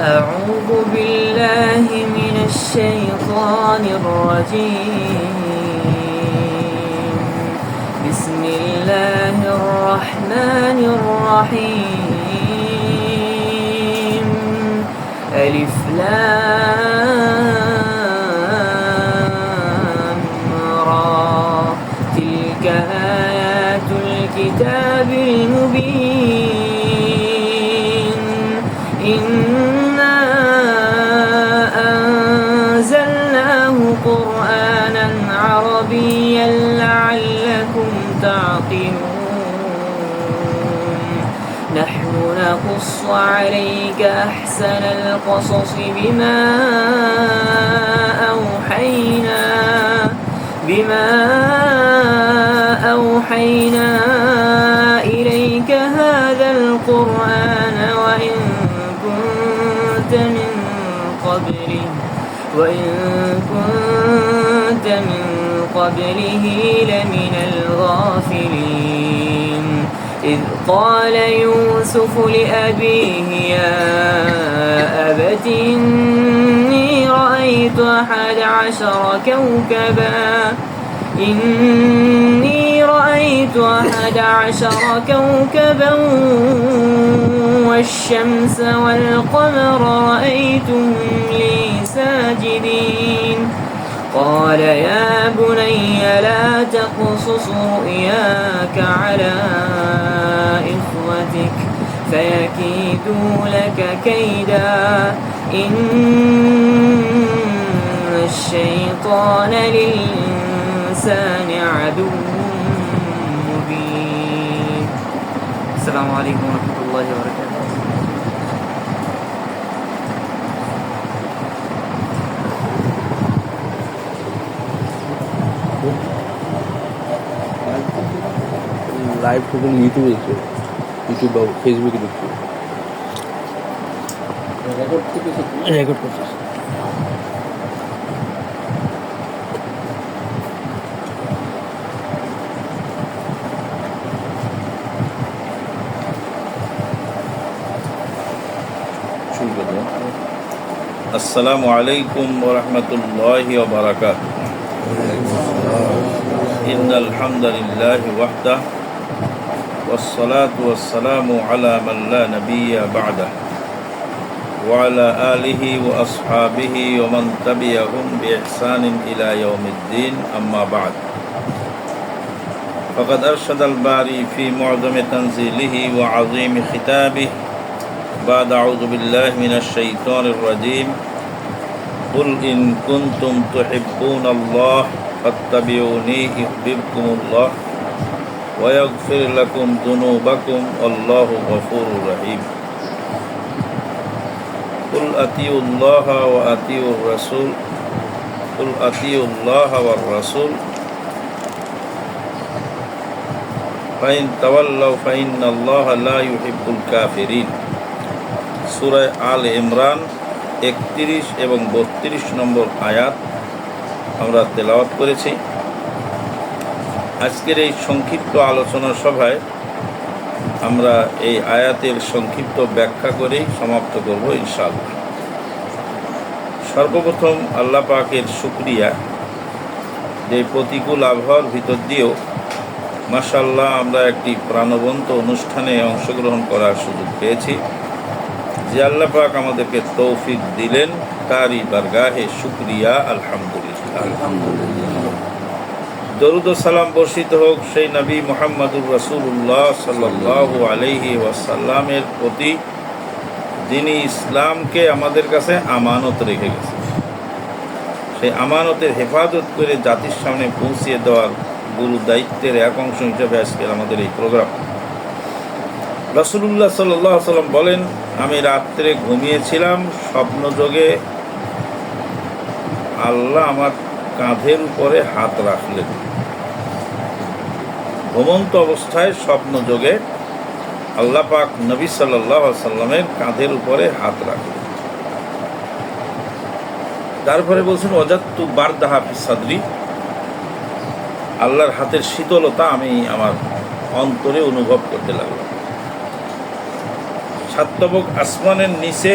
أعوذ بالله من الشيطان الرجيم. بسم الله الرحمن الرحيم. ألف لام را. تلك آيات الكتاب المبين. إنا أنزلناه قرآنا عربيا لعلكم تعقلون. نحن نقص عليك أحسن القصص بما أوحينا إليك هذا القرآن وإن كنت من قبله لمن الغافلين. إذ قال يوسف لأبيه يا أبت إني رأيت 11 كوكبا والشمس والقمر رأيتهم لي ساجدين. قال يا بني لا تقصص رؤياك على إخوتك فيكيدوا لك كيدا إن الشيطان للإنسان عدو مبين. السلام عليكم ورحمة الله وبركاته. Live থেকে ইউটিউবে দেখছি, ইউটিউব বা ফেসবুকে দেখছি, রেকর্ড করছি। আসসালামু আলাইকুম ওয়া রাহমাতুল্লাহি ওয়া বারাকাতুহু। ইন্নাল হামদালিল্লাহি ওয়াহদাহু والصلاة والسلام على من لا نبي بعده وعلى آله وأصحابه ومن تبعهم بإحسان إلى يوم الدين أما بعد فقد أرشد الباري في معظم تنزيله وعظيم خطابه بعد أعوذ بالله من الشيطان الرجيم قل إن كنتم تحبون الله فاتبعوني يحببكم الله ويغفر لكم ذنوبكم والله غفور رحيم. قل أطيعوا الله وأطيعوا الرسول قل أطيعوا الله والرسول فإن تولوا فإن الله لا يحب الكافرين. সূরা আল ইমরান 31 এবং 32 নম্বর আয়াত আমরা তেলাওয়াত করেছি। আজকের এই সংক্ষিপ্ত আলোচনা সভায় আমরা এই আয়াতের সংক্ষিপ্ত ব্যাখ্যা করেই সমাপ্ত করব ইনশাআল্লাহ। সর্বপ্রথম আল্লাহ পাকের শুকরিয়া যে প্রতিকূল আবহাওয়ার ভিতর দিয়েও মাশাআল্লাহ আমরা একটি প্রাণবন্ত অনুষ্ঠানে অংশগ্রহণ করার সুযোগ পেয়েছি। যে আল্লাহ পাক আমাদেরকে তৌফিক দিলেন তারই বারগাহে শুকরিয়া আলহামদুলিল্লাহ। দরুদ ও সালাম বর্ষিত হোক সেই নবী মুহাম্মদুর রাসূলুল্লাহ সাল্লাল্লাহু আলাইহি ওয়াসাল্লামের প্রতি, যিনি ইসলামকে আমাদের কাছে আমানত রেখে গেছেন। সেই আমানতের হেফাজত করে জাতির সামনে পৌঁছিয়ে দেওয়ার গুরু দায়িত্বের এক অংশ হিসেবে আজকের আমাদের এই প্রোগ্রাম। রাসূলুল্লাহ সাল্লাল্লাহু আলাইহি ওয়াসাল্লাম বলেন, আমি রাত্রে ঘুমিয়েছিলাম, স্বপ্নযোগে আল্লাহ আমার কাঁধের উপরে হাত রাখলেন। ঘুমন্ত অবস্থায় স্বপ্নযোগে আল্লাহ পাক নবী সাল্লাল্লাহু আলাইহি ওয়াসাল্লামের কাঁধের উপরে হাত রাখলেন। তারপরে বলছেন ওয়াজাদতু বারদাহা ফি সাদরি, আল্লাহর হাতের শীতলতা আমি আমার অন্তরে অনুভব করতে লাগলাম। সাতবক আসমানের নিচে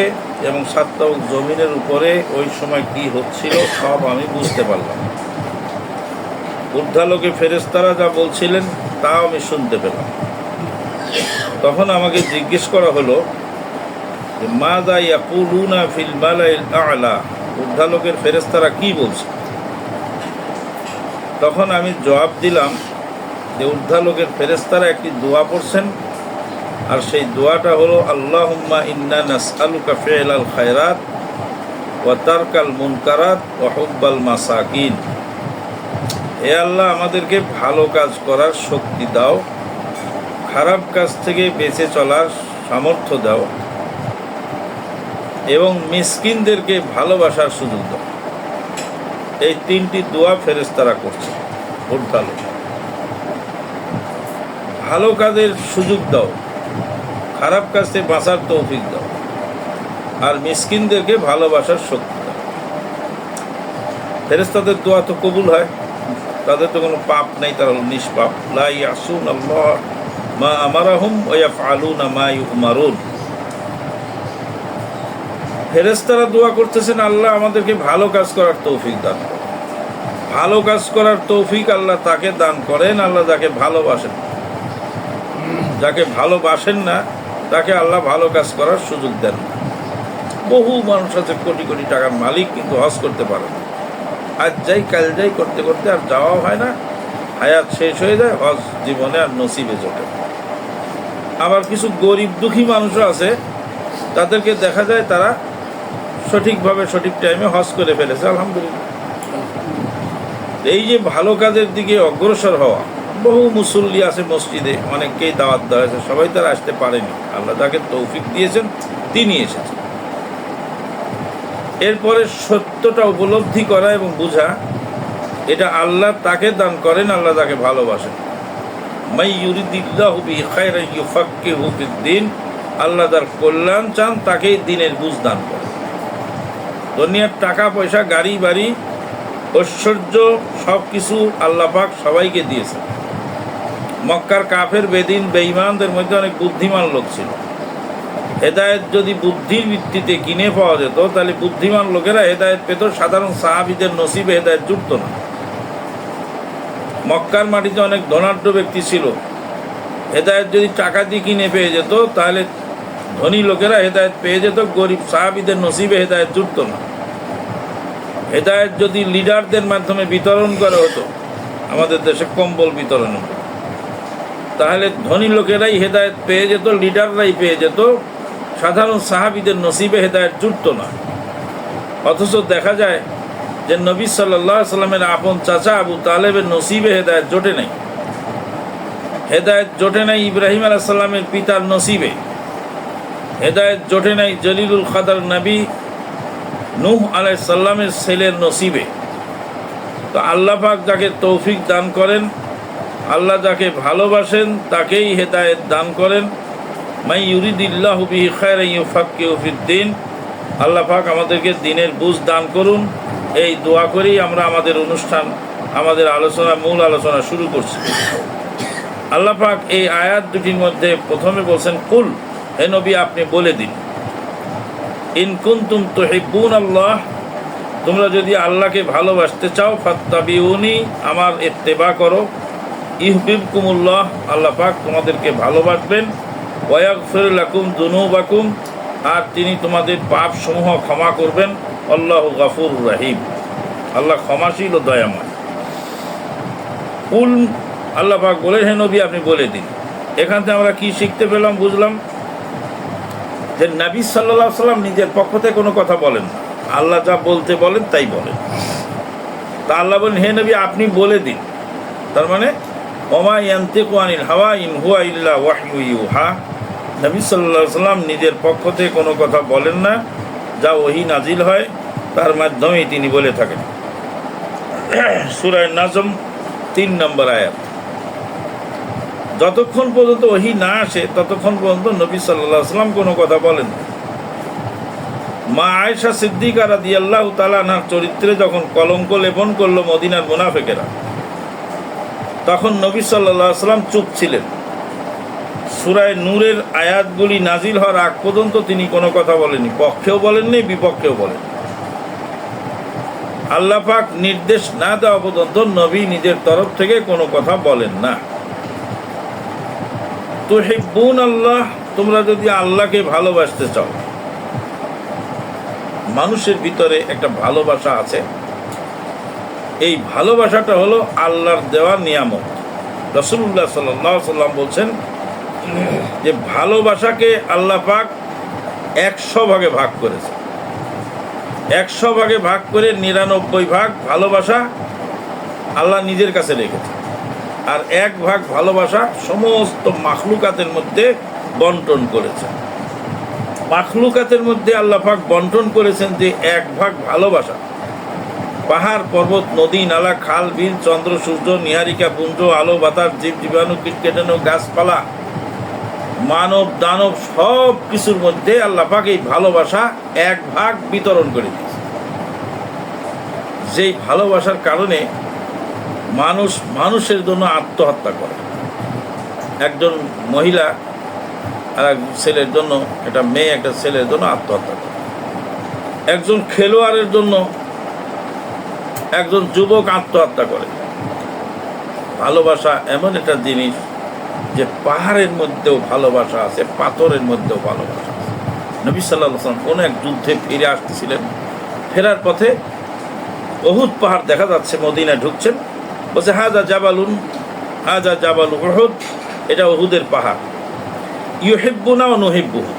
এবং সাতবক জমিনের উপরে ওই সময় কি হচ্ছিল সব আমি বুঝতে পারলাম। ঊর্ধ্বালোকে ফেরেশতারা যা বলছিলেন তাও আমি শুনতে পেলাম। তখন আমাকে জিজ্ঞেস করা হলো যে মাযা ইয়াকুলুনা ফিল মালাইল আ'লা, ঊর্ধ্বালোকের ফেরেশতারা কি বলছে। তখন আমি জবাব দিলাম যে ঊর্ধ্বালোকের ফেরেশতারা একটি দোয়া পড়ছেন, আর সেই দোয়াটা হলো আল্লাহুম্মা ইন্না নাসআলুকা ফি'লাল খায়রাত ওয়া তারকাল মুনকারাত ওয়া হুব্বাল মাসাকিন। হে আল্লাহ, আমাদেরকে ভালো কাজ করার শক্তি দাও, খারাপ কাজ থেকে বেঁচে চলার সামর্থ্য দাও এবং মিসকিনদেরকে ভালোবাসার সুযোগ দাও। এই তিনটি দোয়া ফেরেশতারা করছে। ঊর্ধ্বালোক ভালো কাজের সুযোগ দাও, খারাপ কাজ থেকে বাঁচার তৌফিক দাও, আর মিসকিনদেরকে ভালোবাসার শক্তি দাও। ফেরেশতাদের দোয়া তো কবুল হয়, তাদের তো কোনো পাপ নেই, তারা হলো নিষ্পাপ। লা ইয়াসুনাল্লাহ মা আমারাহুম ওয়া ইয়াফআলুনা মা ইউমারুন। ফেরেশতারা দোয়া করতেছেন আল্লাহ আমাদেরকে ভালো কাজ করার তৌফিক দান করেন। ভালো কাজ করার তৌফিক আল্লাহ তাকে দান করেন আল্লাহ যাকে ভালোবাসেন। যাকে ভালোবাসেন না তাকে আল্লাহ ভালো কাজ করার সুযোগ দেন না। বহু মানুষ আছে কোটি কোটি টাকার মালিক, কিন্তু হজ করতে পারে না। আজ যাই কাল যাই করতে করতে আর যাওয়াও হয় না, হায়াত শেষ হয়ে যায়, হজ জীবনে আর নসিবে জোটে। আবার কিছু গরিব দুঃখী মানুষও আছে, তাদেরকে দেখা যায় তারা সঠিকভাবে সঠিক টাইমে হজ করে ফেলেছে, আলহামদুলিল্লাহ। এই যে ভালো কাজের দিকে অগ্রসর হওয়া, বহু মুসল্লি আছে মসজিদে, অনেককেই দাওয়াত দেওয়া হয়েছে, সবাই তারা আসতে পারেনি। আল্লাহ তাকে তৌফিক দিয়েছেন, তিনি এসেছেন। এরপরে সত্যটা উপলব্ধি করা এবং বোঝা, এটা আল্লাহ তাকে দান করেন আল্লাহ তাকে ভালোবাসেন। মাই ইউরিদিল্লাহু বিহি খায়রান ইউফাক্কিহু ফিদ্দীন, আল্লাহ তার কল্যাণ চান তাকেই দ্বীনের বুঝ দান করেন। দুনিয়ার টাকা পয়সা গাড়ি বাড়ি ঐশ্বর্য সব কিছু আল্লাহ পাক সবাইকে দিয়েছেন। মক্কার কাফের বেদিন বেঈমানদের মধ্যে অনেক বুদ্ধিমান লোক ছিল। হেদায়েত যদি বুদ্ধির ভিত্তিতে কিনে পাওয়া যেত তাহলে বুদ্ধিমান লোকেরা হেদায়েত পেত, সাধারণ সাহাবীদের নসিবে হেদায়েত জুটত না। মক্কার মাটিতে অনেক ধনাঢ্য ব্যক্তি ছিল, হেদায়েত যদি টাকা দিয়ে কিনে পেয়ে যেত তাহলে ধনী লোকেরা হেদায়েত পেয়ে যেত, গরিব সাহাবীদের নসিবে হেদায়েত জুটত না। হেদায়েত যদি লিডারদের মাধ্যমে বিতরণ করা হতো, আমাদের দেশে কম্বল বিতরণ হতো, তাহলে ধনী লোকেরাই হেদায়েত পেয়ে যেত, লিডাররাই পেয়ে যেত, সাধারণ সাহাবীদের নসিবে হেদায়েত জুটত না। অথচ দেখা যায় যে নবী সাল্লাল্লাহু আলাইহি সাল্লামের আপন চাচা আবু তালেবের নসিবে হেদায়েত জোটে নাই। হেদায়েত জোটে নাই ইব্রাহিম আলাইহিস সালামের পিতার নসিবে। হেদায়েত জোটে নাই জলিলুল কাদর নবী নূহ আলাইহিস সালামের ছেলের নসিবে। তো আল্লাহ পাক যাকে তৌফিক দান করেন, আল্লাহ যাকে ভালোবাসেন তাকেই হেদায়েত দান করেন। মাই ইউরিদিল্লাহু বিহি খায়রান ইউফাক্কিহু ফিদ্দীন। আল্লাহ পাক আমাদেরকে দ্বীনের বুঝ দান করুন, এই দোয়া করেই আমরা আমাদের অনুষ্ঠান, আমাদের আলোচনা, মূল আলোচনা শুরু করছি। আল্লাহ পাক এই আয়াত দুটির মধ্যে প্রথমে বলছেন কুল, হে নবী আপনি বলে দিন, ইন কুনতুম তুহিব্বুনাল্লাহ, তোমরা যদি আল্লাহকে ভালোবাসতে চাও, ফাত্তাবিউনি, আমার ইত্তেবা করো, ইউহিব্বুকুমুল্লাহ, আল্লাহ পাক তোমাদেরকে ভালোবাসবেন, ওয়া ইয়াগফির লাকুম যুনুবাকুম, আর তিনি তোমাদের পাপ সমূহ ক্ষমা করবেন, আল্লাহু গাফুরুর রহিম, আল্লাহ ক্ষমাশীল ও দয়াময়। কুল, আল্লাহ পাক বলেন হে নবী আপনি বলে দিন। এখান থেকে আমরা কি শিখতে পেলাম, বুঝলাম যে নবী সাল্লাল্লাহু আলাইহি সাল্লাম নিজের পক্ষ থেকে কোনো কথা বলেন না, আল্লাহ যা বলতে বলেন তাই বলেন। তা আল্লাহ বলেন হে নবী আপনি বলে দিন, তার মানে ওমা ইয়ান্তিকু আনিল হাওয়া ইন হুয়া ইল্লা ওয়াহয়ু ইউহা। নবী সাল্লাল্লাহু আলাইহি সাল্লাম নিজের পক্ষ থেকে কোনো কথা বলেন না, যা ওহী নাজিল হয় তার মাধ্যমেই তিনি বলে থাকেন। সূরা নাজম 3 নম্বর আয়াত। যতক্ষণ পর্যন্ত ওহী না আসে ততক্ষণ পর্যন্ত নবী সাল্লাল্লাহু আলাইহি সাল্লাম কোনো কথা বলেন না। মা আয়েশা সিদ্দিকা রাদিয়াল্লাহু তাআলা আনহার চরিত্রে যখন কলঙ্ক লেপন করলো মদিনার মুনাফিকেরা, তখন নবী সাল্লাল্লাহু আলাইহি সাল্লাম চুপ ছিলেন। সূরা নূরের আয়াতগুলি নাজিল হওয়ার আগ পর্যন্ত তিনি কোনো কথা বলেননি, পক্ষেও বলেননি, বিপক্ষেও বলেন। আল্লাহ পাক নির্দেশ না দেওয়া পর্যন্ত নবী নিজের তরফ থেকে কোনো কথা বলেন না। তুহিব্বুন আল্লাহ, তোমরা যদি আল্লাহকে ভালোবাসতে চাও, মানুষের ভিতরে একটা ভালোবাসা আছে, এই ভালোবাসাটা হলো আল্লাহর দেওয়া নিয়ামত। রাসূলুল্লাহ সাল্লাল্লাহু আলাইহি সাল্লাম বলছেন যে ভালোবাসাকে আল্লাহ পাক 100 ভাগে ভাগ করেছে। 100 ভাগে ভাগ করে 99 ভাগ ভালোবাসা আল্লাহ নিজের কাছে রেখেছে, আর 1 ভাগ ভালোবাসা সমস্ত মাখলুকাতের মধ্যে বন্টন করেছে। মাখলুকাতের মধ্যে আল্লাহ পাক বন্টন করেছেন যে 1 ভাগ ভালোবাসা পাহাড় পর্বত নদী নালা খাল বিল চন্দ্র সূর্য নিহারিকা পুঞ্জ আলো বাতাস জীব জীবাণু কীটকেটাণু গাছপালা মানব দানব সব কিছুর মধ্যে আল্লাহ পাক এই ভালোবাসা 1 ভাগ বিতরণ করে দিয়েছে। যেই ভালোবাসার কারণে মানুষ মানুষের জন্য আত্মহত্যা করে। একজন মহিলা আর এক ছেলের জন্য, একটা মেয়ে একটা ছেলের জন্য আত্মহত্যা করে। একজন খেলোয়াড়ের জন্য একজন যুবক আত্মহত্যা করে। ভালোবাসা এমন একটা জিনিস যে পাহাড়ের মধ্যেও ভালোবাসা আছে, পাথরের মধ্যেও ভালোবাসা আছে। নবী সাল্লাল্লাহু আলাইহি ওয়াসাল্লাম কোনো এক যুদ্ধে ফিরে আসতেছিলেন, ফেরার পথে উহুদ পাহাড় দেখা যাচ্ছে, মদিনায় ঢুকছেন, বলছে হাজা জাবালুন, হাজা জাবাল উহুদ, এটা উহুদের পাহাড়। ইউহিব্বুনা ওয়া নুহিব্বুহু,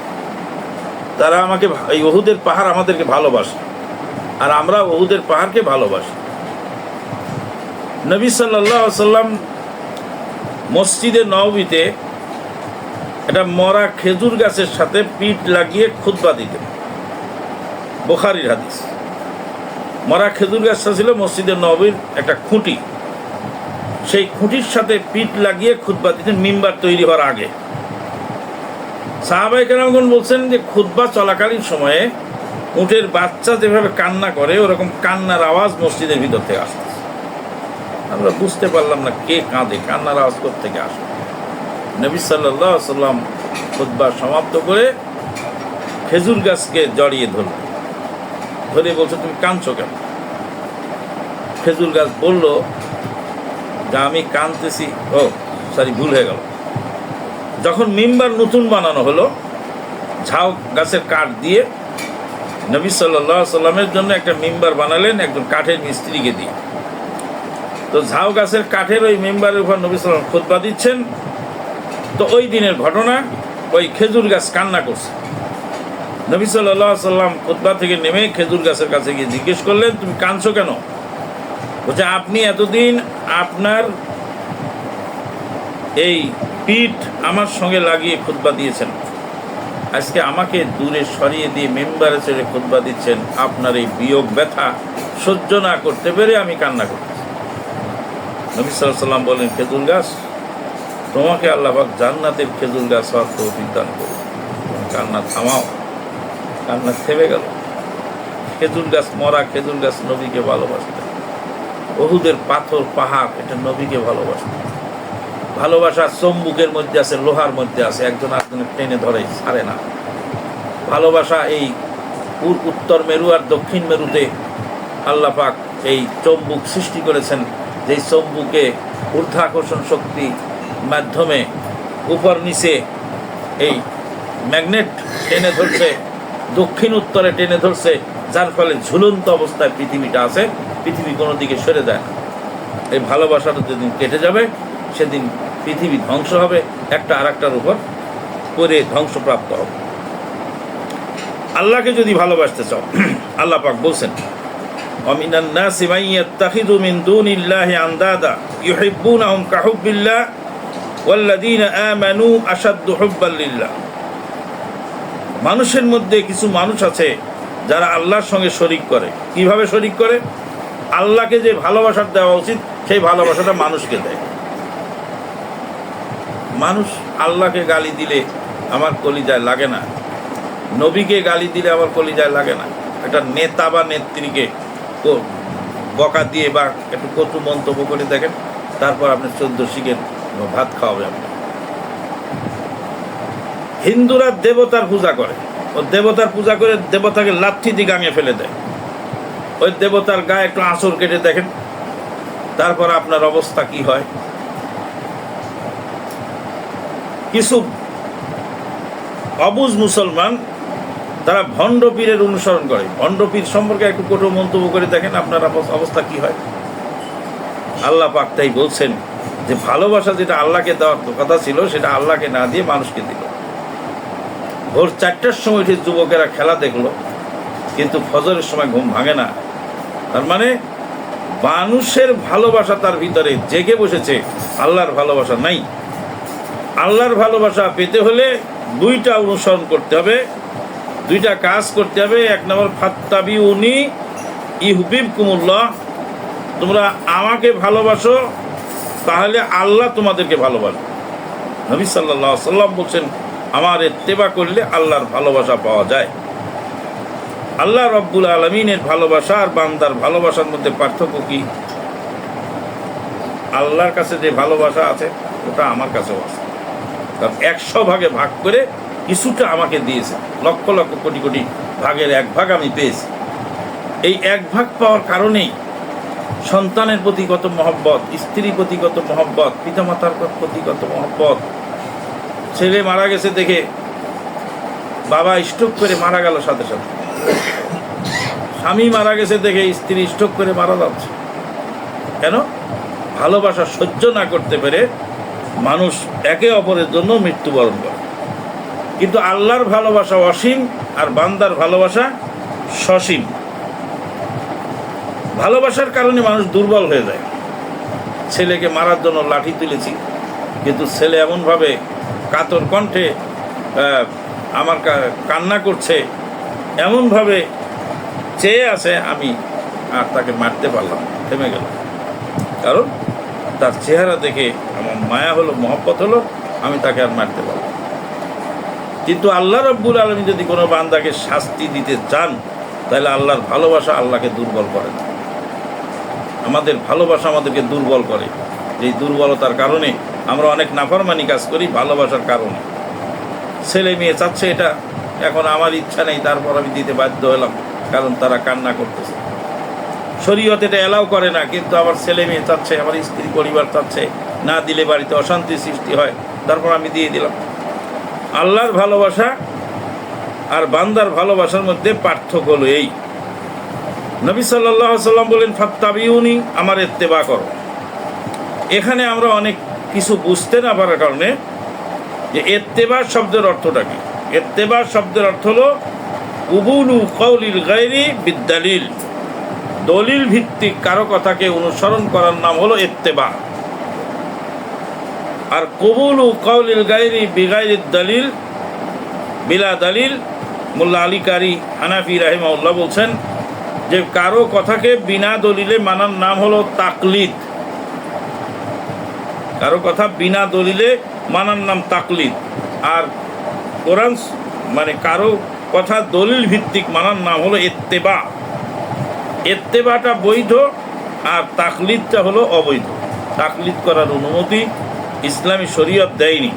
তারা আমাকে, এই উহুদের পাহাড় আমাদেরকে ভালোবাসে আর আমরা উহুদের পাহাড়কে ভালোবাসি। নবী সাল্লাল্লাহু আলাইহি সাল্লাম মসজিদে নববীতে এটা মরা খেজুর গাছের সাথে পিঠ লাগিয়ে খুতবা দিতেন। বুখারীর হাদিস। মরা খেজুর গাছটা ছিল মসজিদে নববীর একটা খুঁটি, সেই খুঁটির সাথে পিঠ লাগিয়ে খুতবা দিতেন মিম্বার তৈরি হওয়ার আগে। সাহাবায়ে কেরামগণ বলছেন যে খুতবা চলাকালীন সময়ে উটের বাচ্চা যেভাবে কান্না করে ওরকম কান্নার আওয়াজ মসজিদের ভিতর থেকে আসছে। আমরা বুঝতে পারলাম না কে কাঁদে, কান্নার আওয়াজ থেকে আসে। নবী সাল্লাল্লাহু আলাইহি সাল্লাম খুতবা সমাপ্ত করে খেজুর গাছকে জড়িয়ে ধরে বলছে তুমি কাঁদছো কেন? খেজুর গাছ বলল যে আমি কাঁদতেছি, ভুল হয়ে গেল। যখন মিম্বার নতুন বানানো হলো, ঝাউ গাছের কাঠ দিয়ে নবী সাল্লাল্লাহু আলাইহি সাল্লামের জন্য একটা মিম্বার বানালেন একজন কাঠের মিস্ত্রিকে দিয়ে। তো ঝাউ গাছের কাঠের ওই মিম্বারের উপর নবী সাল্লাল্লাহু আলাইহি সাল্লাম খুতবা দিচ্ছেন। তো ওই দিনের ঘটনা, ওই খেজুর গাছ কান্না করছে। নবী সাল্লাল্লাহু আলাইহি সাল্লাম খুতবা থেকে নেমে খেজুর গাছের কাছে গিয়ে জিজ্ঞেস করলেন তুমি কাঁদছো কেন? বলছে আপনি এতদিন আপনার এই পিঠ আমার সঙ্গে লাগিয়ে খুতবা দিয়েছেন, আজকে আমাকে দূরে সরিয়ে দিয়ে মেম্বারে ছেড়ে খুতবা দিচ্ছেন, আপনার এই বিয়োগ ব্যথা সহ্য না করতে পেরে আমি কান্না করতেছি। নবী সাল্লাল্লাহু আলাইহি সাল্লাম বলেন খেজুর গাছ, তোমাকে আল্লাহ পাক জান্নাতের খেজুর গাছ হওয়ার তৌফিক দান করুন, কান্না থামাও। কান্না থেমে গেল। খেজুর গাছ, মরা খেজুর গাছ নবীকে ভালোবাসতেন। উহুদের পাথর পাহাড়, এটা নবীকে ভালোবাসতেন। ভালোবাসা চম্বুকের মধ্যে আছে, লোহার মধ্যে আছে, একজন আরেকজনের টেনে ধরে ছাড়ে না। ভালোবাসা এই উত্তর মেরু আর দক্ষিণ মেরুতে আল্লাহ পাক এই চম্বুক সৃষ্টি করেছেন, যেই চম্বুকে ঊর্ধ্বাকর্ষণ শক্তি মাধ্যমে উপর নিচে এই ম্যাগনেট টেনে ধরছে, দক্ষিণ উত্তরে টেনে ধরছে, যার ফলে ঝুলন্ত অবস্থায় পৃথিবীটা আছে, পৃথিবী কোনো দিকে সরে যায় না। এই ভালোবাসাটা যেদিন কেটে যাবে সেদিন পৃথিবী ধ্বংস হবে, একটা আর একটার উপর পরে ধ্বংসপ্রাপ্ত হবে। আল্লাহকে যদি ভালোবাসতে চাও, আল্লাহ পাক বলছেন ওয়ামিনান নাসি মান ইয়াত্তাখিযু মিন দুনিল্লাহি আনদাদা ইউহিব্বুনাহুম কাহুব্বিল্লাহ ওয়াল্লাযীনা আমানু আশাদ্দু হুব্বান লিল্লাহ। মানুষের মধ্যে কিছু মানুষ আছে যারা আল্লাহর সঙ্গে শরিক করে। কিভাবে শরিক করে? আল্লাহকে যে ভালোবাসা দেওয়া উচিত সেই ভালোবাসাটা মানুষকে দেয়। মানুষ আল্লাহকে গালি দিলে আমার কলিজায় লাগে না, নবীকে গালি দিলে আমার কলিজায় লাগে না। একটা নেতা বা নেত্রীকে বকা দিয়ে বা একটু কটু মন্তব্য করে দেখেন, তারপর আপনি 14 শিখের ভাত খাওয়াবে আপনি। হিন্দুরা দেবতার পূজা করে, ও দেবতার পূজা করে দেবতাকে লাঠি দিয়ে গাঙে ফেলে দেয়। ওই দেবতার গায়ে একটু আঁচড় কেটে দেখেন, তারপর আপনার অবস্থা কি হয়। কিছু অবুঝ মুসলমান তারা ভণ্ড পীরের অনুসরণ করে। ভণ্ড পীর সম্পর্কে একটু কঠোর মন্তব্য করে দেখেন আপনার অবস্থা কি হয়। আল্লাহ পাক তাই বলছেন যে ভালোবাসা যেটা আল্লাহকে দেওয়ার কথা ছিল সেটা আল্লাহকে না দিয়ে মানুষকে দিল। ভোর 4টার সময় উঠে যুবকেরা খেলা দেখলো, কিন্তু ফজরের সময় ঘুম ভাঙে না। তার মানে মানুষের ভালোবাসা তার ভিতরে জেগে বসেছে, আল্লাহর ভালোবাসা নাই। আল্লাহর ভালোবাসা পেতে হলে দুইটা অনুসরণ করতে হবে, দুইটা কাজ করতে হবে। 1 নম্বর ফাত্তাবিউনি ইউহিব্বুকুমুল্লাহ, তোমরা আমাকে ভালোবাসো তাহলে আল্লাহ তোমাদেরকে ভালোবাসে। নবী সাল্লাল্লাহু আলাইহি সাল্লাম বলছেন আমার ইত্তেবা করলে আল্লাহর ভালোবাসা পাওয়া যায়। আল্লাহ রব্বুল আলামিনের ভালোবাসা আর বান্দার ভালোবাসার মধ্যে পার্থক্য কি? আল্লাহর কাছে যে ভালোবাসা আছে ওটা আমার কাছেও আছে, কারণ 100 ভাগে ভাগ করে কিছুটা আমাকে দিয়েছে, লক্ষ লক্ষ কোটি কোটি ভাগের 1 ভাগ আমি পেয়েছি। এই 1 ভাগ পাওয়ার কারণেই সন্তানের প্রতি কত মহব্বত, স্ত্রীর প্রতি কত মহব্বত, পিতামাতার প্রতি কত মহব্বত। ছেলে মারা গেছে দেখে বাবা স্ট্রোক করে মারা গেল, সাথে সাথে স্বামী মারা গেছে দেখে স্ত্রী স্ট্রোক করে মারা যাচ্ছে। কেন? ভালোবাসা সহ্য না করতে পেরে মানুষ একে অপরের জন্য মৃত্যুবরণ করে। কিন্তু আল্লাহর ভালোবাসা অসীম আর বান্দার ভালোবাসা সসীম। ভালোবাসার কারণে মানুষ দুর্বল হয়ে যায়। ছেলেকে মারার জন্য লাঠি তুলেছি, কিন্তু ছেলে এমনভাবে কাতর কণ্ঠে আমার কান্না করছে, এমনভাবে চেয়ে আছে, আমি আর তাকে মারতে পারলাম, থেমে গেল। কারণ তার চেহারা দেখে আমার মায়া হলো, মহব্বত হলো, আমি তাকে আর মারতে পারলাম। কিন্তু আল্লাহ রব্বুল আলামিন যদি কোনো বান্দাকে শাস্তি দিতে চান, তাহলে আল্লাহর ভালোবাসা আল্লাহকে দুর্বল করে না। আমাদের ভালোবাসা আমাদেরকে দুর্বল করে। এই দুর্বলতার কারণে আমরা অনেক নাফরমানি কাজ করি, ভালোবাসার কারণে। ছেলে মেয়ে চাচ্ছে এটা, এখন আমার ইচ্ছা নেই, তারপর আমি দিতে বাধ্য হলাম, কারণ তারা কান্না করতেছে। শরীয়ত এটা এলাও করে না, কিন্তু আমার ছেলে মেয়ে চাচ্ছে, আমার স্ত্রী পরিবার চাচ্ছে, না দিলে বাড়িতে অশান্তি সৃষ্টি হয়, তারপর আমি দিয়ে দিলাম। আল্লাহর ভালোবাসা আর বান্দার ভালোবাসার মধ্যে পার্থক্য হলো এই। নবী সাল্লাল্লাহু আলাইহি সাল্লাম বলেন ফাত্তাবিউনি, আমার ইত্তেবা করো। এখানে আমরা অনেক কিছু বুঝতে না পারার কারণে যে ইত্তেবা শব্দের অর্থটা কি। ইত্তেবা শব্দের অর্থ হলো কুবুলু কওলিল গায়রি বিদ্দালিল, দলিল ভিত্তিক কারো কথাকে অনুসরণ করার নাম হলো ইত্তেবা। আর কবুলু কওলিল গায়রি বিগাইরিদ দালিল, বিলা দালিল, মোল্লা আলী কারি হানাফি রাহিমাহুল্লাহ বলছেন যে কারো কথাকে বিনা দলিলে মানার নাম হলো তাকলিদ। কারো কথা বিনা দলিলে মানার নাম তাকলিদ। আর কোরআন মানে কারো কথা দলিল ভিত্তিক মানার নাম হলো ইত্তেবা। ইত্তেবাটা বৈধ আর তাকলিদটা হলো অবৈধ। তাকলিদ করার অনুমতি ইসলামী শরীয়ত দেয়নি।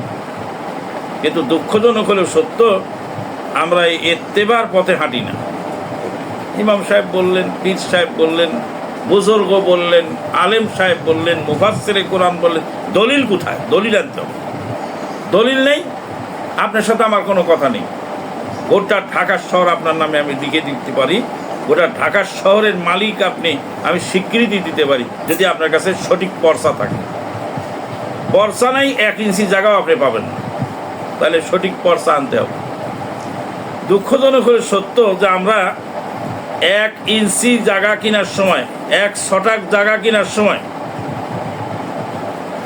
কিন্তু দুঃখজনক হলেও সত্য, আমরা এই ইত্তেবার পথে হাঁটি না। ইমাম সাহেব বললেন, পীর সাহেব বললেন, বুজুর্গ বললেন, আলেম সাহেব বললেন, মুফাসসিরে কোরআন বললেন, দলিল কোথায়? দলিল আনতে হবে। দলিল নেই, আপনার সাথে আমার কোনো কথা নেই। গোটা ঢাকা শহর আপনার নামে আমি লিখে দিতে পারি, গোটা ঢাকা শহরের মালিক আপনি, আমি স্বীকৃতি দিতে পারি, যদি আপনার কাছে সঠিক পর্চা থাকে। পর্চা নেই, 1 ইঞ্চি জায়গাও আপনি পাবেন না, তাহলে সঠিক পর্চা আনতে হবে। দুঃখজনক হলে সত্য যে আমরা 1 ইঞ্চি জায়গা কেনার সময়, 1 শতাক জায়গা কেনার সময়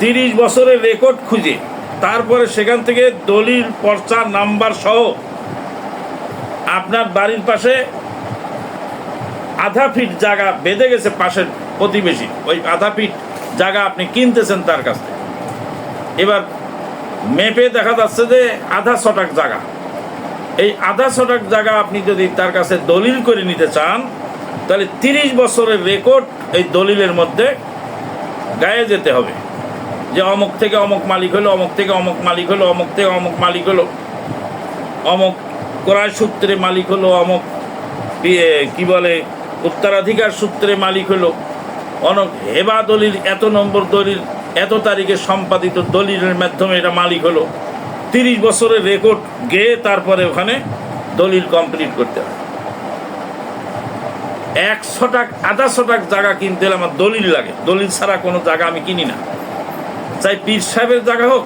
30 বছরের রেকর্ড খুঁজে তারপরে সেখান থেকে দলিল, পর্চা, নাম্বার সহ আপনার বাড়ির পাশে আধা ফিট জায়গা বেঁধে গেছে পাশের প্রতিবেশী, ওই আধা ফিট জায়গা আপনি কিনতেছেন তার কাছ থেকে। এবার মেপে দেখা যাচ্ছে যে আধা শতাক জায়গা। এই আধা শতাক জায়গা আপনি যদি তার কাছে দলিল করে নিতে চান, তাহলে 30 বছরের রেকর্ড এই দলিলের মধ্যে গায়ে যেতে হবে। যে অমুক থেকে অমুক মালিক হলো, অমুক থেকে অমুক মালিক হলো, অমুক থেকে অমুক মালিক হলো, অমুক ক্রয় সূত্রে মালিক হলো, অমুক কি বলে উত্তরাধিকার সূত্রে মালিক হলো, অনেক হেবা দলিল, এত নম্বর দলিল, এত তারিখে সম্পাদিত দলিলের মাধ্যমে এটা মালিক হলো। 30 বছরের রেকর্ড গেয়ে তারপরে ওখানে দলিল কমপ্লিট করতে হয়। 100 টাকা 1/2 টাকা জায়গা কিনতে হলে আমার দলিল লাগে। দলিল ছাড়া কোনো জায়গা আমি কিনি না। চাই পীর সাহেবের জায়গা হোক,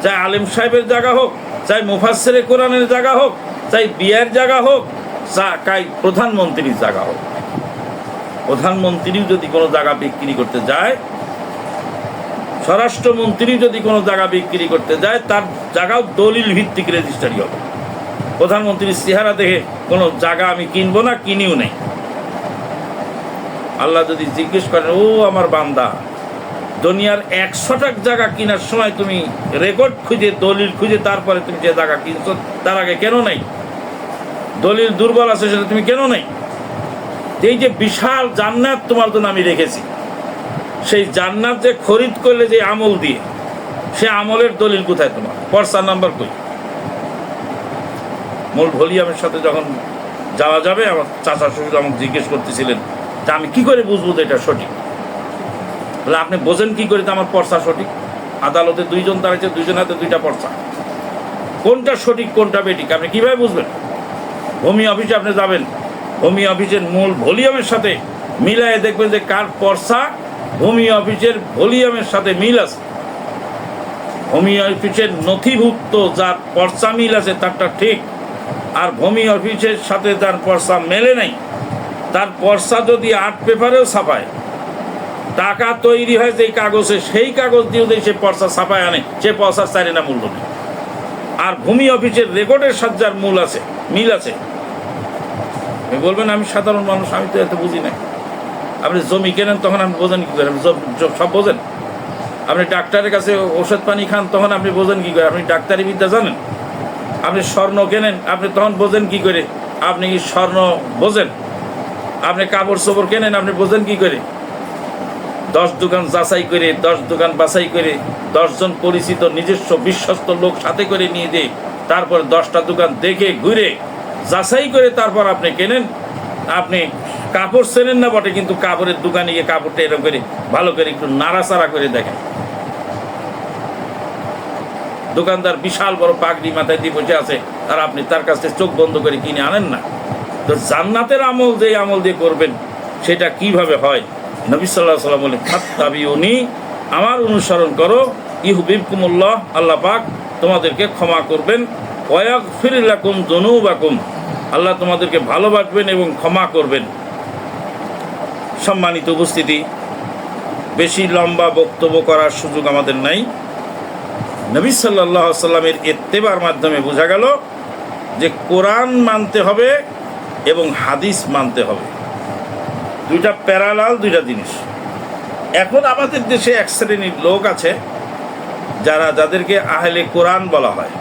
চাই আলেম সাহেবের জায়গা হোক, চাই মুফাসসিরে কোরআনের জায়গা হোক, চাই বিয়ের জায়গা হোক, চাই প্রধানমন্ত্রীর জায়গা হোক। প্রধানমন্ত্রীও যদি কোনো জায়গা বিক্রি করতে যায়, স্বরাষ্ট্রমন্ত্রী যদি কোনো জায়গা বিক্রি করতে যায়, তার জায়গাও দলিল ভিত্তিক রেজিস্ট্রারি হবে। প্রধানমন্ত্রীর চেহারা দেখে কোনো জায়গা আমি কিনবো না, কিনিও নেই। আল্লাহ যদি জিজ্ঞেস করেন, ও আমার বান্দা, দুনিয়ার 100 টাকা জায়গা কেনার সময় তুমি রেকর্ড খুঁজে, দলিল খুঁজে তারপরে তুমি যে জায়গা কিনছো, তার আগে কেন নাই? দলিল দুর্বল আছে সেটা তুমি কেন নাই? এই যে বিশাল জান্নাত তোমার জন্য আমি রেখেছি, সেই জান্নাত যে খরিদ করলে যে আমল দিয়ে, সে আমলের দলিল কোথায়? তোমার পর্সা নাম্বার কই? মূল ভলিউমের সাথে যখন যাওয়া যাবে, আমার চাচা শ্বশুর আমাকে জিজ্ঞেস করতেছিলেন যে আমি কি করে বুঝবো যে এটা সঠিক? বলে আপনি বোঝেন কি করে আমার পর্সা সঠিক? আদালতে 2 জন দাঁড়িয়েছে, 2 জন হাতে 2টা পর্সা, কোনটা সঠিক কোনটা বেঠিক আপনি কিভাবে বুঝবেন? ভূমি অফিসে আপনি যাবেন, ভূমি অফিসের মূল ভলিউমের সাথে মিলায়ে দেখবেন যে কার পর্সা ভূমি অফিসের ভলিউমের সাথে মিল আছে। ভূমি অফিসের নথিভুক্ত যার পর্সা মিল আছে তারটা ঠিক, আর ভূমি অফিসের সাথে যার পর্সা মেলে নাই, তার পর্সা যদি আর্ট পেপারেও ছাপায়, টাকা তৈরি হয় যেই কাগজে, সেই কাগজ দিয়ে যদি সে পর্সা ছাপায় আনে, সে পর্সার চাইলে না মূল্য নেই। আর ভূমি অফিসের রেকর্ডের সাথে যার মূল আছে, মিল আছে, বলবেন আমি সাধারণ মানুষ, আমি তো এত বুঝি না। আপনি জমি কেনেন তখন আপনি বোঝেন কি করে? সব বোঝেন। আপনি ডাক্তারের কাছে ওষুধ পানি খান তখন আপনি বোঝেন কি করে? আপনি ডাক্তারি বিদ্যা জানেন? আপনি স্বর্ণ কেনেন আপনি তখন বোঝেন কি করে? আপনি কি স্বর্ণ বোঝেন? আপনি কাপড় চোপড় কেনেন আপনি বোঝেন কি করে? 10 দোকান যাচাই করে, 10 দোকান বাছাই করে, 10 জন পরিচিত নিজস্ব বিশ্বস্ত লোক সাথে করে নিয়ে দিয়ে, তারপর 10টা দোকান দেখে ঘুরে যাচাই করে তারপর আপনি কেনেন। আপনি কাপড় চেনেন না বটে, কিন্তু কাপড়ের দোকানে গিয়ে কাপড়টা এরকম করে ভালো করে একটু নাড়াচাড়া করে দেখেন। দোকানদার বিশাল বড় পাগড়ি মাথায় দিয়ে বসে আছে, আর আপনি তার কাছে চোখ বন্ধ করে কিনে আনেন না। তো জান্নাতের আমল যে আমল দিয়ে করবেন সেটা কিভাবে হয়? নবী সাল্লাল্লাহু আলাইহি ওয়াসাল্লাম বলেন, ফাত্তাবিউনি, আমার অনুসরণ করো, ইউহিব্বুকুমুল্লাহ, আল্লাহ পাক তোমাদেরকে ক্ষমা করবেন, ওয়া ইয়াগফির লাকুম যুনুবাকুম, আল্লাহ তোমাদেরকে ভালোবাসবেন এবং ক্ষমা করবেন। সম্মানিত উপস্থিতি, বেশি লম্বা বক্তব্য করার সুযোগ আমাদের নাই। নবী সাল্লাল্লাহু আলাইহি ওয়াসাল্লামের ইত্তেবার মাধ্যমে বোঝা গেল যে কোরআন মানতে হবে এবং হাদিস মানতে হবে, দুইটা প্যারালাল, দুইটা জিনিস। এখন আমাদের দেশে এক শ্রেণীর লোক আছে যাদেরকে আহলে কোরআন বলা হয়,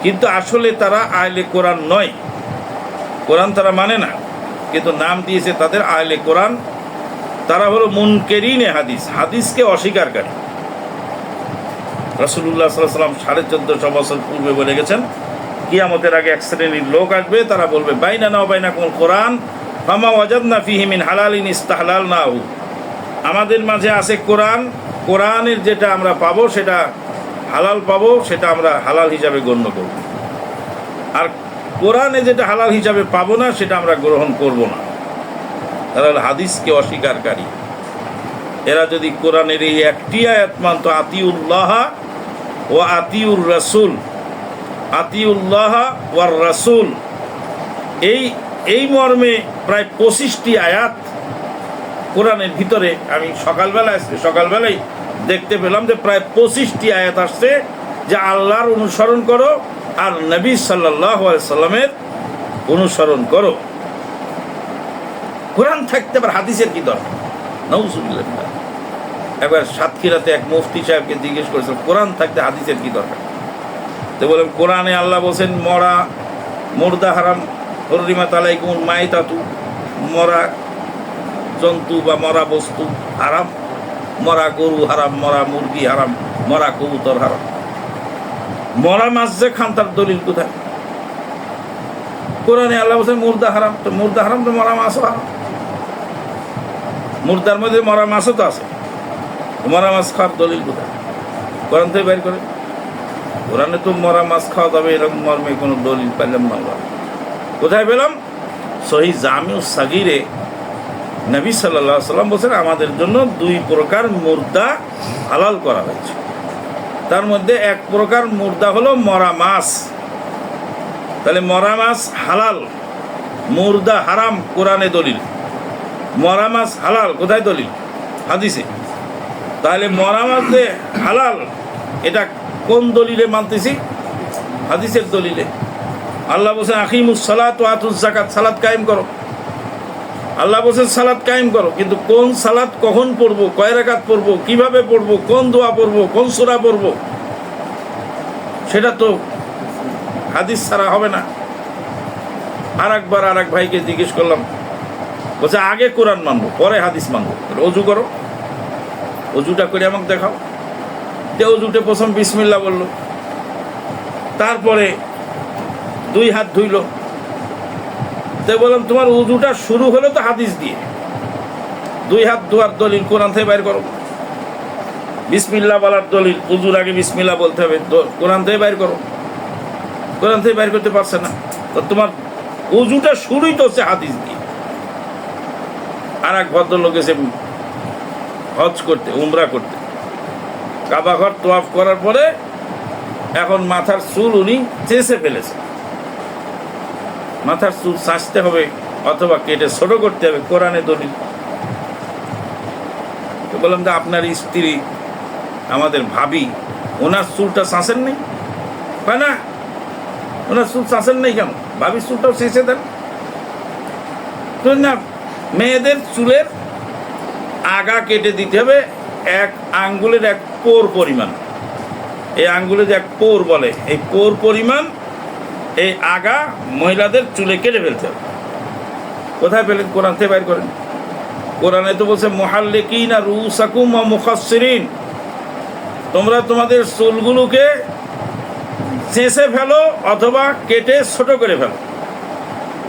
কিন্তু আসলে তারা আহলে কোরআন নয়। কোরআন তারা মানে না, কিন্তু নাম দিয়েছে তাদের আহলে কোরআন। তারা হলো মুনকেরিনে হাদিস, হাদিসকে অস্বীকারী। রাসূলুল্লাহ সাল্লাল্লাহু আলাইহি ওয়াসাল্লাম 1450 বছর পূর্বে বলে গেছেন, কিয়ামতের আগে এক শ্রেণীর লোক আসবে, তারা বলবে বাইনানা ওয়া বাইনাকুমুল কোরআন ফামা ওয়াজাদনা ফীহি মিন হালালিন ইস্তাহলালনাহু, আমাদের মাঝে আছে কোরআন, কোরআনের যেটা আমরা পাবো সেটা হালাল পাবো, সেটা আমরা হালাল হিসাবে গণ্য করব, আর কোরআনে যেটা হালাল হিসাবে পাবো না সেটা আমরা গ্রহণ করব না। তারা হলো হাদিসকে অস্বীকারী। এরা যদি কোরআনের এই একটি আয়াত মানত, আতিউল্লাহ ও আতিউর রাসূল, আতিউল্লাহ ওয়ার রাসূল, এই মর্মে প্রায় 25টি আয়াত কোরআনের ভিতরে। আমি সকালবেলায় দেখতে পেলাম যে প্রায় 25টি আয়াত আসছে যে আল্লাহর অনুসরণ করো আর নবী সাল্লাল্লাহু আলাইহি সাল্লামের অনুসরণ করো। কোরআন থাকতে আবার হাদিসের কি দরকার? নাউজুবিল্লাহ। একবার সাতক্ষীরাতে এক মুফতি সাহেবকে জিজ্ঞেস করেছিল, কোরআন থাকতে হাদিসের কি দরকার? তো বলেন, কোরআনে আল্লাহ বলছেন মুর্দা হারাম, হুররিমাত আলাইকুমুল মাইতাতু, মরা জন্তু বা মরা বস্তু হারাম, মরা গরু হারাম, মরা মুরগি হারাম, মরা কবুতর হারাম। মরা মাছ যে খান তার দলিল কোথায়? কোরআনে আল্লাহ বলছেন মুর্দা হারাম, তো মুর্দা হারাম তো মরা মাছও হারাম। মুর্দার মধ্যে মরা মাছও তো আছে, মরা মাছ খাওয়ার দলিল কোথায়? কোরআন থেকে বের করে। কোরআনে তো মরা মাছ খাওয়া যাবে এরকম মর্মে কোনো দলিল পেলাম না। কোথায় পেলাম? সহিহ জামিউস সাগীরে নবী সাল্লাল্লাহু আলাইহি সাল্লাম বলছেন আমাদের জন্য 2 প্রকার মুর্দা হালাল করা হয়েছে। তার মধ্যে 1 প্রকার মুর্দা হলো মরা মাছ। তাহলে মরা মাছ হালাল, মুর্দা হারাম, কোরআনে দলিল। মরা মাছ হালাল, কোথায় দলিল? হাদিসে। তাহলে মরা মাছ যে হালাল, এটা কোন দলিলে মানতেছি? হাদিসের দলিলে। আল্লাহ বলছেন আকিমুস সালাত ওয়া আতুজ যাকাত, সালাত কায়েম করো। আল্লাহ বলছেন সালাত কায়েম করো, কিন্তু কোন সালাত কখন পড়বো, কয় রাকাত পড়বো, কিভাবে পড়বো, কোন দোয়া পড়বো, কোন সূরা পড়বো, সেটা তো হাদিস ছাড়া হবে না। আর এক ভাইকে জিজ্ঞেস করলাম, বলছে আগে কোরআন মানবো পরে হাদিস মানবো। অজু করো, অজুটা করে আমাকে দেখাও। যে অজুতে প্রথম বিসমিল্লাহ বললো, তারপরে 2 হাত ধুইল। তো বললাম তোমার উজুটা শুরু হলো তো হাদিস দিয়ে, 2 হাত ধোয়ার দলিল কোরআন থেকে বাইর করো। বিসমিল্লাহ বলার দলিল, উজুর আগে বিসমিল্লাহ বলতে হবে, কোরআন থেকে বাইর করো। কোরআন থেকে বাইর করতে পারছে না, তো তোমার উজুটা শুরুই তো হচ্ছে হাদিস দিয়ে। আর এক ভদ্রলোক এসে হজ করতে, উমরা করতে, কাবা ঘর তোয়াফ করার পরে এখন মাথার চুল উনি চেঁচে ফেলেছে। মাথার চুল চাঁচতে হবে অথবা কেটে ছোট করতে হবে, কোরআনে দলিল। তো বললাম যে আপনার স্ত্রী আমাদের ভাবি, ওনার চুলটা চাঁচেন নেই? না, ওনার চুল চাঁচেন নেই কেন? ভাবির চুলটাও চেঁচে দেন। তো না, মেয়েদের চুলের আগা কেটে দিতে হবে 1 আঙ্গুলের 1 পোর পরিমাণ। এই আঙ্গুলে যে 1 পোর বলে, এই পোর পরিমাণ এই আগা মহিলাদের চুলে কেটে ফেলতে হবে। কোথায় পেলেন? কোরআন থেকে বাইর করেন। কোরআনে তো বলছে মুহাল্লিকিনা রুসাকুম ওয়া মুকাসসিরিন, তোমরা তোমাদের চুলগুলোকে চেঁচে ফেলো অথবা কেটে ছোট করে ফেলো।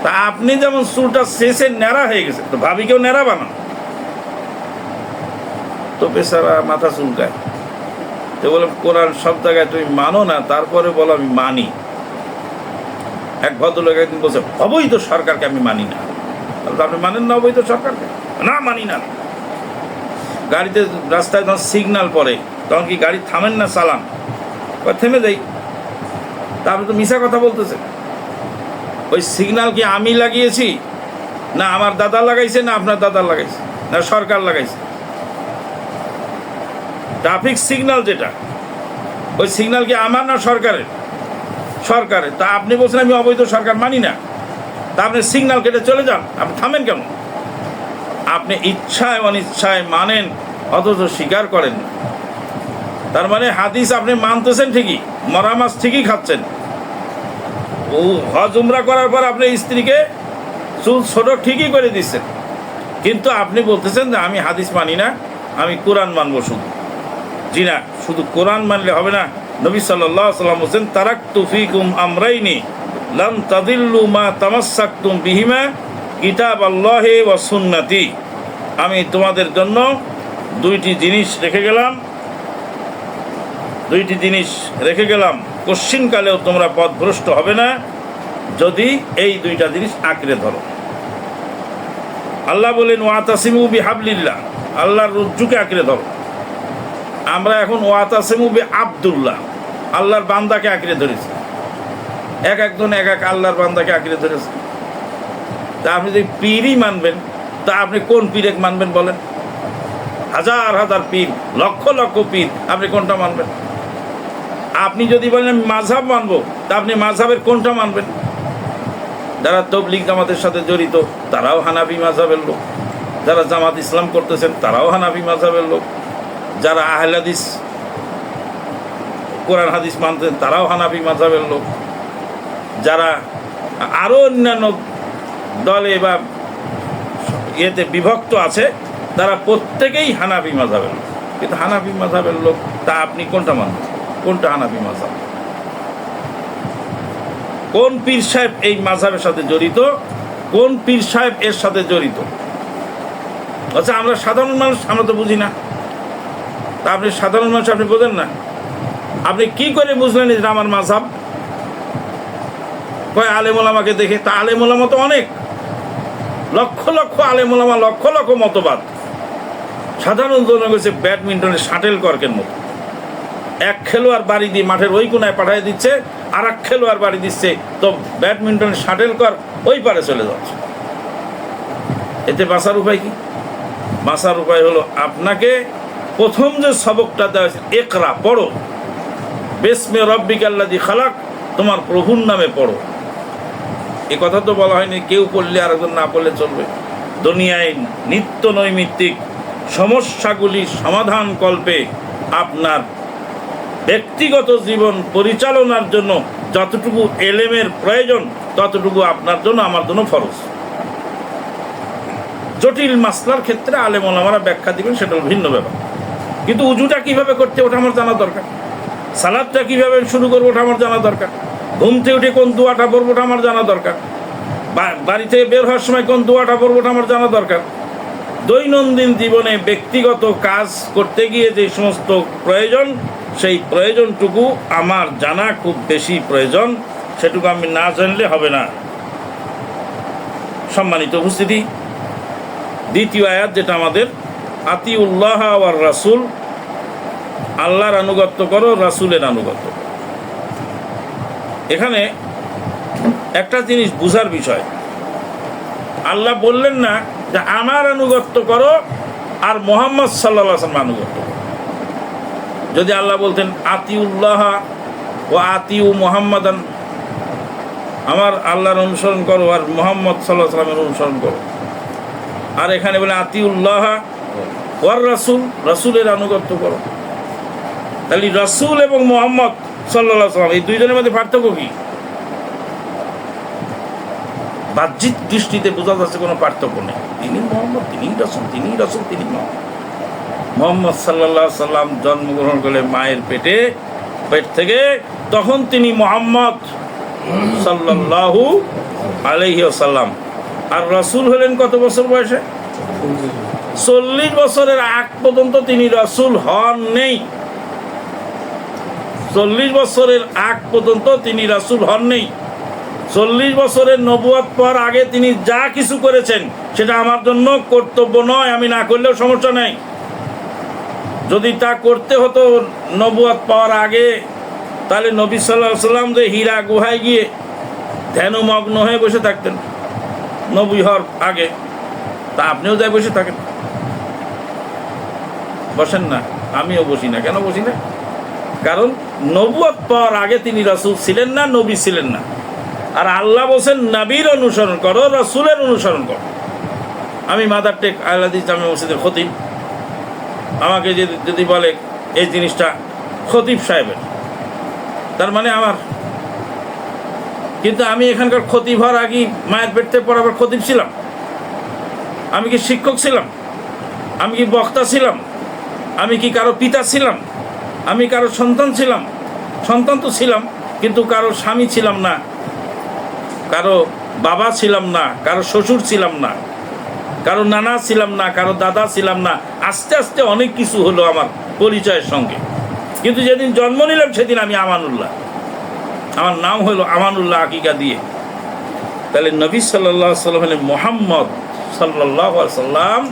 তা আপনি যেমন চুলটা চেঁচে ন্যাড়া হয়ে গেছে, তো ভাবিকেও ন্যাড়া বানান। তো বেচারা মাথা চুলকায়। তো বললাম কোরআন সব জায়গায় তুমি মানো না, তারপরে বলো আমি মানি। এক ভদ্রলোক একদিন বলছে অবৈধ সরকারকে আমি মানি না। আপনি মানেন না অবৈধ সরকারকে? না, মানি না। গাড়িতে রাস্তায় যখন সিগন্যাল পড়ে তখন কি গাড়ি থামেন না, চালান? থেমে যাই। তারপরে তো মিশা কথা বলতেছে। ওই সিগন্যাল কি আমি লাগিয়েছি, না আমার দাদা লাগাইছে, না আপনার দাদা লাগাইছে, না সরকার লাগাইছে? ট্রাফিক সিগন্যাল যেটা, ওই সিগন্যাল কি আমার না সরকারের? সরকারের। তা আপনি বলছেন আমি অবৈধ সরকার মানি না, তা আপনি সিগন্যাল কেটে চলে যান, আপনি থামেন কেন? আপনি ইচ্ছায় অনিচ্ছায় মানেন অথচ স্বীকার করেন না। তার মানে হাদিস আপনি মানতেছেন ঠিকই, মরা মাছ ঠিকই খাচ্ছেন। ও হজ উমরা করার পর আপনি স্ত্রীকে চুল ছোট ঠিকই করে দিচ্ছেন, কিন্তু আপনি বলতেছেন যে আমি হাদিস মানি না, আমি কোরআন মানবো শুধু। জি না, শুধু কোরআন মানলে হবে না। নবী সাল্লাল্লাহু আলাইহি ওয়াসাল্লাম বলেন তারাকতু ফীকুম আমরাইনি লাম তাদিল্লু মা তামাসসাকতুম বিহিমা কিতাবাল্লাহি ওয়া সুন্নতি। আমি তোমাদের জন্য 2টি জিনিস রেখে গেলাম, কশ্চিনকালেও তোমরা পথভ্রষ্ট হবে না যদি এই 2টা জিনিস আঁকড়ে ধরো। আল্লাহ বলেন ওয়াতাসিমু বিহাবলিল্লাহ, আল্লাহর রজ্জুকে আঁকড়ে ধরো। আমরা এখন ওয়াতাসিমু বিআব্দুল্লাহ, আল্লাহর বান্দাকে আঁকড়ে ধরেছি। একজন এক আল্লাহর বান্দাকে আঁকড়ে ধরেছে। তা আপনি যদি পীরই মানবেন, তা আপনি কোন পীরে মানবেন বলেন? হাজার হাজার পীর, লক্ষ লক্ষ পীর, আপনি কোনটা মানবেন? আপনি যদি বলেন আমি মাযহাব মানবো, তা আপনি মাযহাবের কোনটা মানবেন? যারা তাবলীগ জামাতের সাথে জড়িত তারাও হানাফি মাযহাবের লোক, যারা জামাত ইসলাম করতেছেন তারাও হানাফি মাযহাবের লোক, যারা আহলে হাদিস কোরআন হাদিস মানতেন তারাও হানাফি মাযহাবের লোক, যারা আরও অন্যান্য দলে বা ইয়েতে বিভক্ত আছে তারা প্রত্যেকেই হানাফি মাযহাবের লোক। কিন্তু হানাফি মাযহাবের লোক, তা আপনি কোনটা মানবেন? কোনটা হানাফি মাযহাব? কোন পীর সাহেব এই মাযহাবের সাথে জড়িত? কোন পীর সাহেব এর সাথে জড়িত? আচ্ছা, আমরা সাধারণ মানুষ, আমরা তো বুঝি না। তা আপনি সাধারণ মানুষ, আপনি বোঝেন না? আপনি কি করে বুঝলেন এটা আমার মাযহাব? কয় আলেম ওলামাকে দেখে। তা আলেম ওলামা তো অনেক, লক্ষ লক্ষ আলেম ওলামা, লক্ষ লক্ষ মতবাদ। সাধারণ জনগণ হচ্ছে ব্যাডমিন্টনের শাটেল কর্কের মতো। এক খেলোয়াড় বাড়ি দিয়ে মাঠের ওই কোনায় পাঠিয়ে দিচ্ছে, আর এক খেলোয়াড় বাড়ি দিচ্ছে, তো ব্যাডমিন্টনের শাটেল কর্ক ওই পারে চলে যাচ্ছে। এতে বাঁচার উপায় কি? বাঁচার উপায় হলো আপনাকে প্রথম যে সবকটা দেওয়া হয়েছে, একরা, পড়ো, বিসমি রব্বিকাল্লাযী খালাক, তোমার প্রভুর নামে পড়ো। এ কথা তো বলা হয়নি কেউ পড়লে আর একজন না পড়লে চলবে। দুনিয়ায় নিত্য নৈমিত্তিক সমস্যাগুলি সমাধান কল্পে আপনার ব্যক্তিগত জীবন পরিচালনার জন্য যতটুকু এলেমের প্রয়োজন, ততটুকু আপনার জন্য, আমার জন্য ফরজ। জটিল মাসলার ক্ষেত্রে আলেম ওলামারা ব্যাখ্যা দিবেন, সেটা ভিন্ন ব্যাপার। কিন্তু উজুটা কিভাবে করতে, ওটা আমার জানা দরকার। সালাদটা কিভাবে শুরু করবো, ওটা আমার জানা দরকার। ঘুমতে উঠে কোন দোয়াটা পড়বো, ওটা আমার জানা দরকার। বাড়ি থেকে বের হওয়ার সময় কোন দোয়াটা পড়বো, ওটা আমার জানা দরকার। দৈনন্দিন জীবনে ব্যক্তিগত কাজ করতে গিয়ে যে সমস্ত প্রয়োজন, সেই প্রয়োজনটুকু আমার জানা খুব বেশি প্রয়োজন। সেটুকু আমি না জানলে হবে না। সম্মানিত উপস্থিতি, দ্বিতীয় আয়াত যেটা আমাদের, আতিউল্লাহ ওয়ার রাসূল, আল্লাহর আনুগত্য করো, রাসূলের আনুগত্য। এখানে একটা জিনিস বুঝার বিষয়, আল্লাহ বললেন না যে আমার আনুগত্য করো আর মুহাম্মদ সাল্লাল্লাহু আলাইহি ওয়াসাল্লাম আনুগত্য করো। যদি আল্লাহ বলতেন আতিউল্লাহ ও আতিউ মুহাম্মাদান, আমার আল্লাহর অনুসরণ করো আর মুহাম্মদ সাল্লাল্লাহু আলাইহি ওয়াসাল্লামের অনুসরণ করো, আর এখানে বলে আতিউল্লাহ ওয়ার রাসূল, রাসূলের আনুগত্য করো, তাহলে রাসূল এবং মুহাম্মদ সাল্লাল্লাহু আলাইহি ওয়াসাল্লাম এই দুইজনের মধ্যে পার্থক্য কি? বাহ্যিক দৃষ্টিতে বোঝা যাচ্ছে কোনো পার্থক্য নেই। তিনি মুহাম্মদ, তিনি রাসূল, তিনি রাসূল, তিনি মুহাম্মদ সাল্লাল্লাহু আলাইহি ওয়াসাল্লাম জন্মগ্রহণ করলে মায়ের পেট থেকে, তখন তিনি মুহাম্মদ সাল্লাল্লাহু আলাইহি ওয়াসাল্লাম। আর রাসূল হলেন কত বছর বয়সে? 40 বছরের আগ পর্যন্ত তিনি রাসূল হন নেই। 40 বছরের আগ পর্যন্ত তিনি রাসূল হন নেই। 40 বছরের নবুয়ত পাওয়ার আগে তিনি যা কিছু করেছেন সেটা আমার জন্য কর্তব্য নয়, আমি না করলেও সমস্যা নেই। যদি তা করতে হতো নবুয়ত পাওয়ার আগে, তাহলে নবী সাল্লাল্লাহু আলাইহি ওয়াসাল্লাম যে হীরা গুহায় গিয়ে ধ্যানমগ্ন হয়ে বসে থাকতেন নবী হওয়ার আগে, তা আপনিও যাই বসে থাকেন? বসেন না, আমিও বসি না। কেন বসি না? কারণ নবুয়ত পাওয়ার আগে তিনি রাসূল ছিলেন না, নবী ছিলেন না। আর আল্লাহ বলছেন নবীর অনুসরণ করো, রাসূলের অনুসরণ করো। আমি মাদার টেক আহলে হাদিস জামে মসজিদের খতিব, আমাকে যদি বলে এই জিনিসটা খতিব সাহেবের, তার মানে আমার, কিন্তু আমি এখানকার খতিব হওয়ার আগে মায়ের পেট থেকে পড়াবার খতিব ছিলাম? আমি কি শিক্ষক ছিলাম? আমি কি বক্তা ছিলাম? আমি কি কারো পিতা ছিলাম? আমি কারো সন্তান ছিলাম? সন্তান তো ছিলাম, কিন্তু কারো স্বামী ছিলাম না, কারো বাবা ছিলাম না, কারো শ্বশুর ছিলাম না, কারো নানা ছিলাম না, কারো দাদা ছিলাম না। আস্তে আস্তে অনেক কিছু হলো আমার পরিচয়ের সঙ্গে, কিন্তু যেদিন জন্ম নিলাম সেদিন আমি আমানুল্লাহ, আমার নাম হলো আমানুল্লাহ আকিকা দিয়ে। তাহলে নবী সাল্লাল্লাহু আলাইহি ওয়াসাল্লাম হলেন মুহাম্মদ সাল্লাল্লাহু আলাইহি ওয়াসাল্লাম।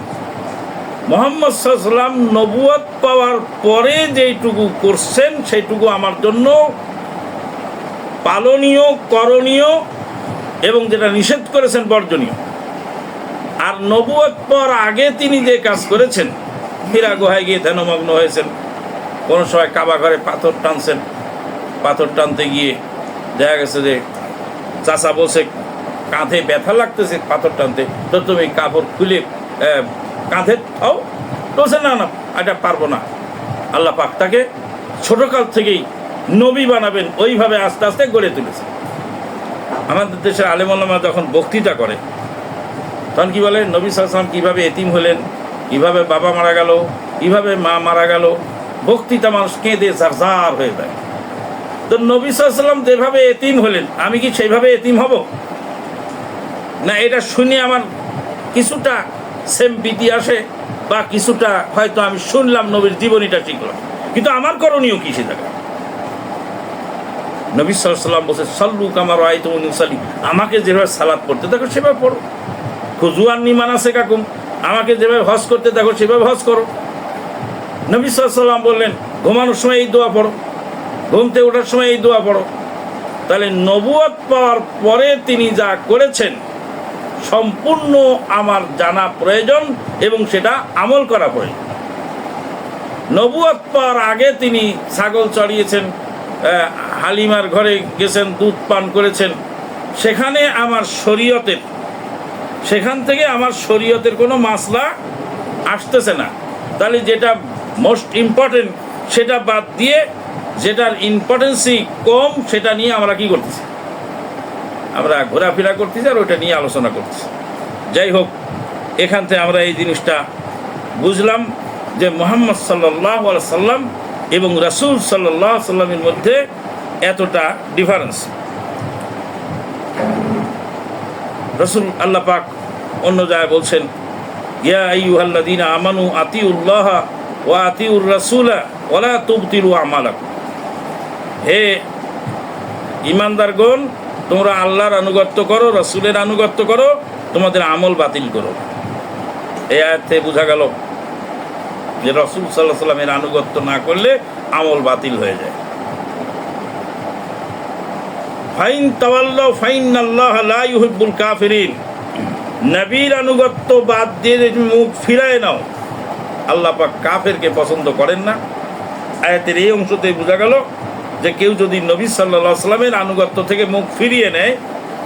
মুহাম্মদ সাল্লাল্লাহু আলাইহি ওয়াসাল্লাম নবুয়ত পাওয়ার পরে যেইটুকু করছেন সেইটুকু আমার জন্য পালনীয়, করণীয়, এবং যেটা নিষেধ করেছেন বর্জনীয়। আর নবুয়ত পাওয়ার আগে তিনি যে কাজ করেছেন, হীরা গুহায় গিয়ে ধ্যানমগ্ন হয়েছেন, কোনো সময় কাবা ঘরে পাথর টানছেন, পাথর টানতে গিয়ে দেখা গেছে যে চাচা বলছে কাঁধে ব্যথা লাগতেছে পাথর টানতে, তো তুমি কাপড় খুলে কাঁধে থাও, বলছে না না এটা পারবো না। আল্লাহ পাক তাকে ছোটকাল থেকেই নবী বানাবেন, ওইভাবে আস্তে আস্তে গড়ে তুলেছে। আমাদের দেশের আলেম ওলামা যখন বক্তৃতা করে তখন কি বলে, নবী সাল্লাল্লাহু আলাইহি ওয়াসাল্লাম কীভাবে এতিম হলেন, কীভাবে বাবা মারা গেল, এইভাবে মা মারা গেল, বক্তৃতা মানুষ কেঁদে ঝারঝার হয়ে যায়। তো নবী সাল্লাল্লাহু আলাইহি ওয়াসাল্লাম যেভাবে এতিম হলেন, আমি কি সেইভাবে এতিম হব না? এটা শুনে আমার কিছুটা সেমপিতি আসে, বা কিছুটা হয়তো আমি শুনলাম, নবীর জীবনীটা শিখলাম, কিন্তু আমার করণীয় কি সে জায়গায়? নবী সাল্লাল্লাহু আলাইহি ওয়াসাল্লাম বলছে, সাল্লু কামা রাআইতুমুনি উসাল্লি, আমাকে যেভাবে সালাত পড়তে দেখো সেভাবে পড়ো। খুজুয়ান্নি মানাসিকাকুম, আমাকে যেভাবে হজ করতে দেখো সেভাবে হজ করো। নবী সাল্লাল্লাহু আলাইহি ওয়াসাল্লাম বললেন, ঘুমানোর সময় এই দোয়া পড়ো, ঘুমতে ওঠার সময় এই দোয়া পড়ো। তাহলে নবুয়ত পাওয়ার পরে তিনি যা করেছেন সম্পূর্ণ আমার জানা প্রয়োজন এবং সেটা আমল করা প্রয়োজন। নবুয়ত পাওয়ার আগে তিনি ছাগল চড়িয়েছেন, হালিমার ঘরে গেছেন, দুধ পান করেছেন, সেখানে আমার শরীয়তের, সেখান থেকে আমার শরীয়তের কোনো মাসলা আসতেছে না। তাহলে যেটা মোস্ট ইম্পর্টেন্ট সেটা বাদ দিয়ে যেটার ইম্পর্টেন্সই কম সেটা নিয়ে আমরা কি করতেছি? আমরা ঘোরাফেরা করতেছি আর ওইটা নিয়ে আলোচনা করতেছি। যাই হোক, এখান থেকে আমরা এই জিনিসটা বুঝলাম যে মুহাম্মদ সাল্লাল্লাহু আলাইহি সাল্লাম এবং রাসূল সাল্লাল্লাহু আলাইহি সাল্লামের মধ্যে এতটা ডিফারেন্স। রাসূল আল্লাহ পাক অন্য জায়গায় বলছেন, ইয়া আইয়ুহাল্লাযীনা আমানু আতিউল্লাহ ওয়া আতিউর রাসূলা ওয়া লা তুবতিলু আমালাকুম, হে ঈমানদারগণ, তোমরা আল্লাহর আনুগত্য করো, রাসূলের আনুগত্য করো, তোমাদের আমল বাতিল করো। এই আয়াত থেকে বোঝা গেল যে রাসূল সাল্লাল্লাহু আলাইহি সাল্লামের আনুগত্য না করলে আমল বাতিল হয়ে যায়। ফাইন তাওয়াল্লাউ ফাইন্নাল্লাহা লা ইউহিব্বুল কাফিরিন, নবীর আনুগত্য বাদ দিয়ে মুখ ফিরায় নাও, আল্লাহ পাক কাফেরকে পছন্দ করেন না। আয়াতের এই অংশতে বোঝা গেল যে কেউ যদি নবী সাল্লাল্লাহু আলাইহি সাল্লামের আনুগত্য থেকে মুখ ফিরিয়ে নেয়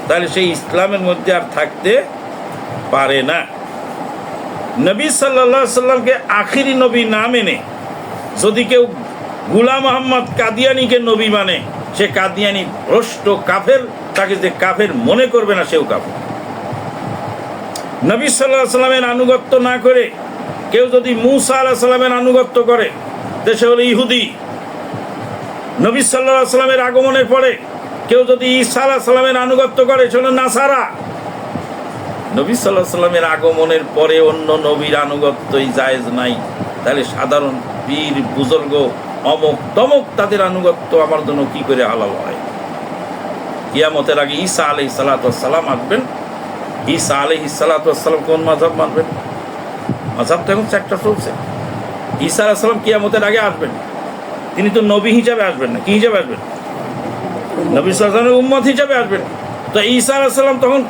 তাহলে সেই ইসলামের মধ্যে আর থাকতে পারে না। নবী সাল্লাল্লাহু আলাইহি সাল্লামকে আখিরি নবী না মেনে যদি কেউ গোলাম আহমদ কাদিয়ানীকে নবী মানে, সে কাদিয়ানী ভ্রষ্ট কাফের, তাকে যে কাফের মনে করবে না সেও কাফের। নবী সাল্লাল্লাহু আলাইহি সাল্লামের আনুগত্য না করে কেউ যদি মূসা আলাইহিস সালামের আনুগত্য করে সে হলো ইহুদি। নবী সাল্লাল্লাহু আলাইহি সাল্লামের আগমনের পরে কেউ যদি ঈসা আলাইহিস সালামের আনুগত্য করে সে হলো নাসারা। নবী সাল্লাল্লাহু আলাইহি সাল্লামের আগমনের পরে অন্য নবীর আনুগত্যই জায়েজ নাই, তাহলে সাধারণ পীর বুজুর্গ অমুক তমুক তাদের আনুগত্য আমার জন্য কি করে হালাল হয়? কিয়ামতের আগে ঈসা আলাইহিস সালাতু ওয়াস সালাম আসবেন। ঈসা আলাইহিস সালাতু ওয়াস সালাম কোন মাযহাব মানবেন? মাযহাব তো এখন একটা চলছে। ঈসা আলাইহিস সালাম কিয়ামতের আগে আসবেন, তিনি তো নবী হিসাবে আসবেন না, কি হিসাবে আসবেন? নবী সাল্লাল্লাহু আলাইহি ওয়াসাল্লামের উম্মত হিসাবে আসবেন। তো ঈসা আলাইহিস সালাম তখন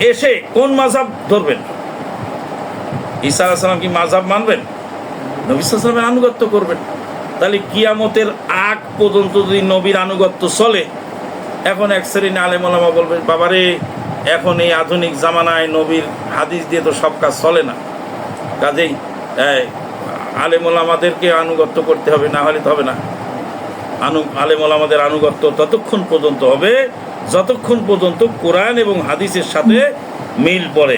এসে কোন মাযহাব ধরবেন? ঈসা আলাইহিস সালাম কি মাযহাব মানবেন? নবী সাল্লাল্লাহু আলাইহি ওয়াসাল্লামের আনুগত্য করবেন। তাহলে কিয়ামতের আগ পর্যন্ত যদি নবীর আনুগত্য চলে, এখন এক শ্রেণী আলেম ওলামা বলবে, বাবারে এখন এই আধুনিক জামানায় নবীর হাদিস দিয়ে তো সব কাজ চলে না, কাজেই আলেম ওলামাদেরকে আনুগত্য করতে হবে, না হলে তো হবে না। আলেম ওলামাদের আনুগত্য ততক্ষণ পর্যন্ত হবে যতক্ষণ পর্যন্ত কোরআন এবং হাদিসের সাথে মিল পড়ে।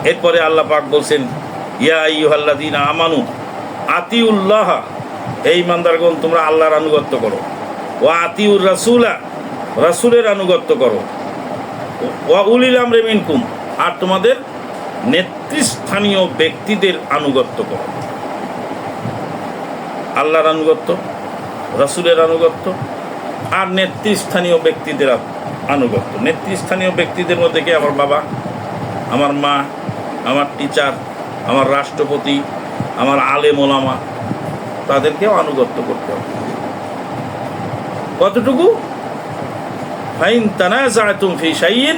এরপরে আল্লাহ পাক বলছেন, ইয়া আইয়ুহাল্লাযীনা আমানু আতিউল্লাহ, এই ইমানদারগণ তোমরা আল্লাহর আনুগত্য করো, ওয়া আতিউর রাসূলা, রাসূলের আনুগত্য করো, ওয়া উলিল আমরি মিনকুম, আর তোমাদের নেতৃস্থানীয় ব্যক্তিদের আনুগত্য করো। আল্লাহর আনুগত্য, রাসূলের আনুগত্য আর নেতৃস্থানীয় ব্যক্তিদের আনুগত্য। নেতৃস্থানীয় ব্যক্তিদের মধ্যে কে? আমার বাবা, আমার মা, আমার টিচার, আমার রাষ্ট্রপতি, আমার আলেম ওলামা, তাদেরকেও আনুগত্য করতে হবে। কতটুকু? ফাইন তানাযাআতুম ফি শাইইন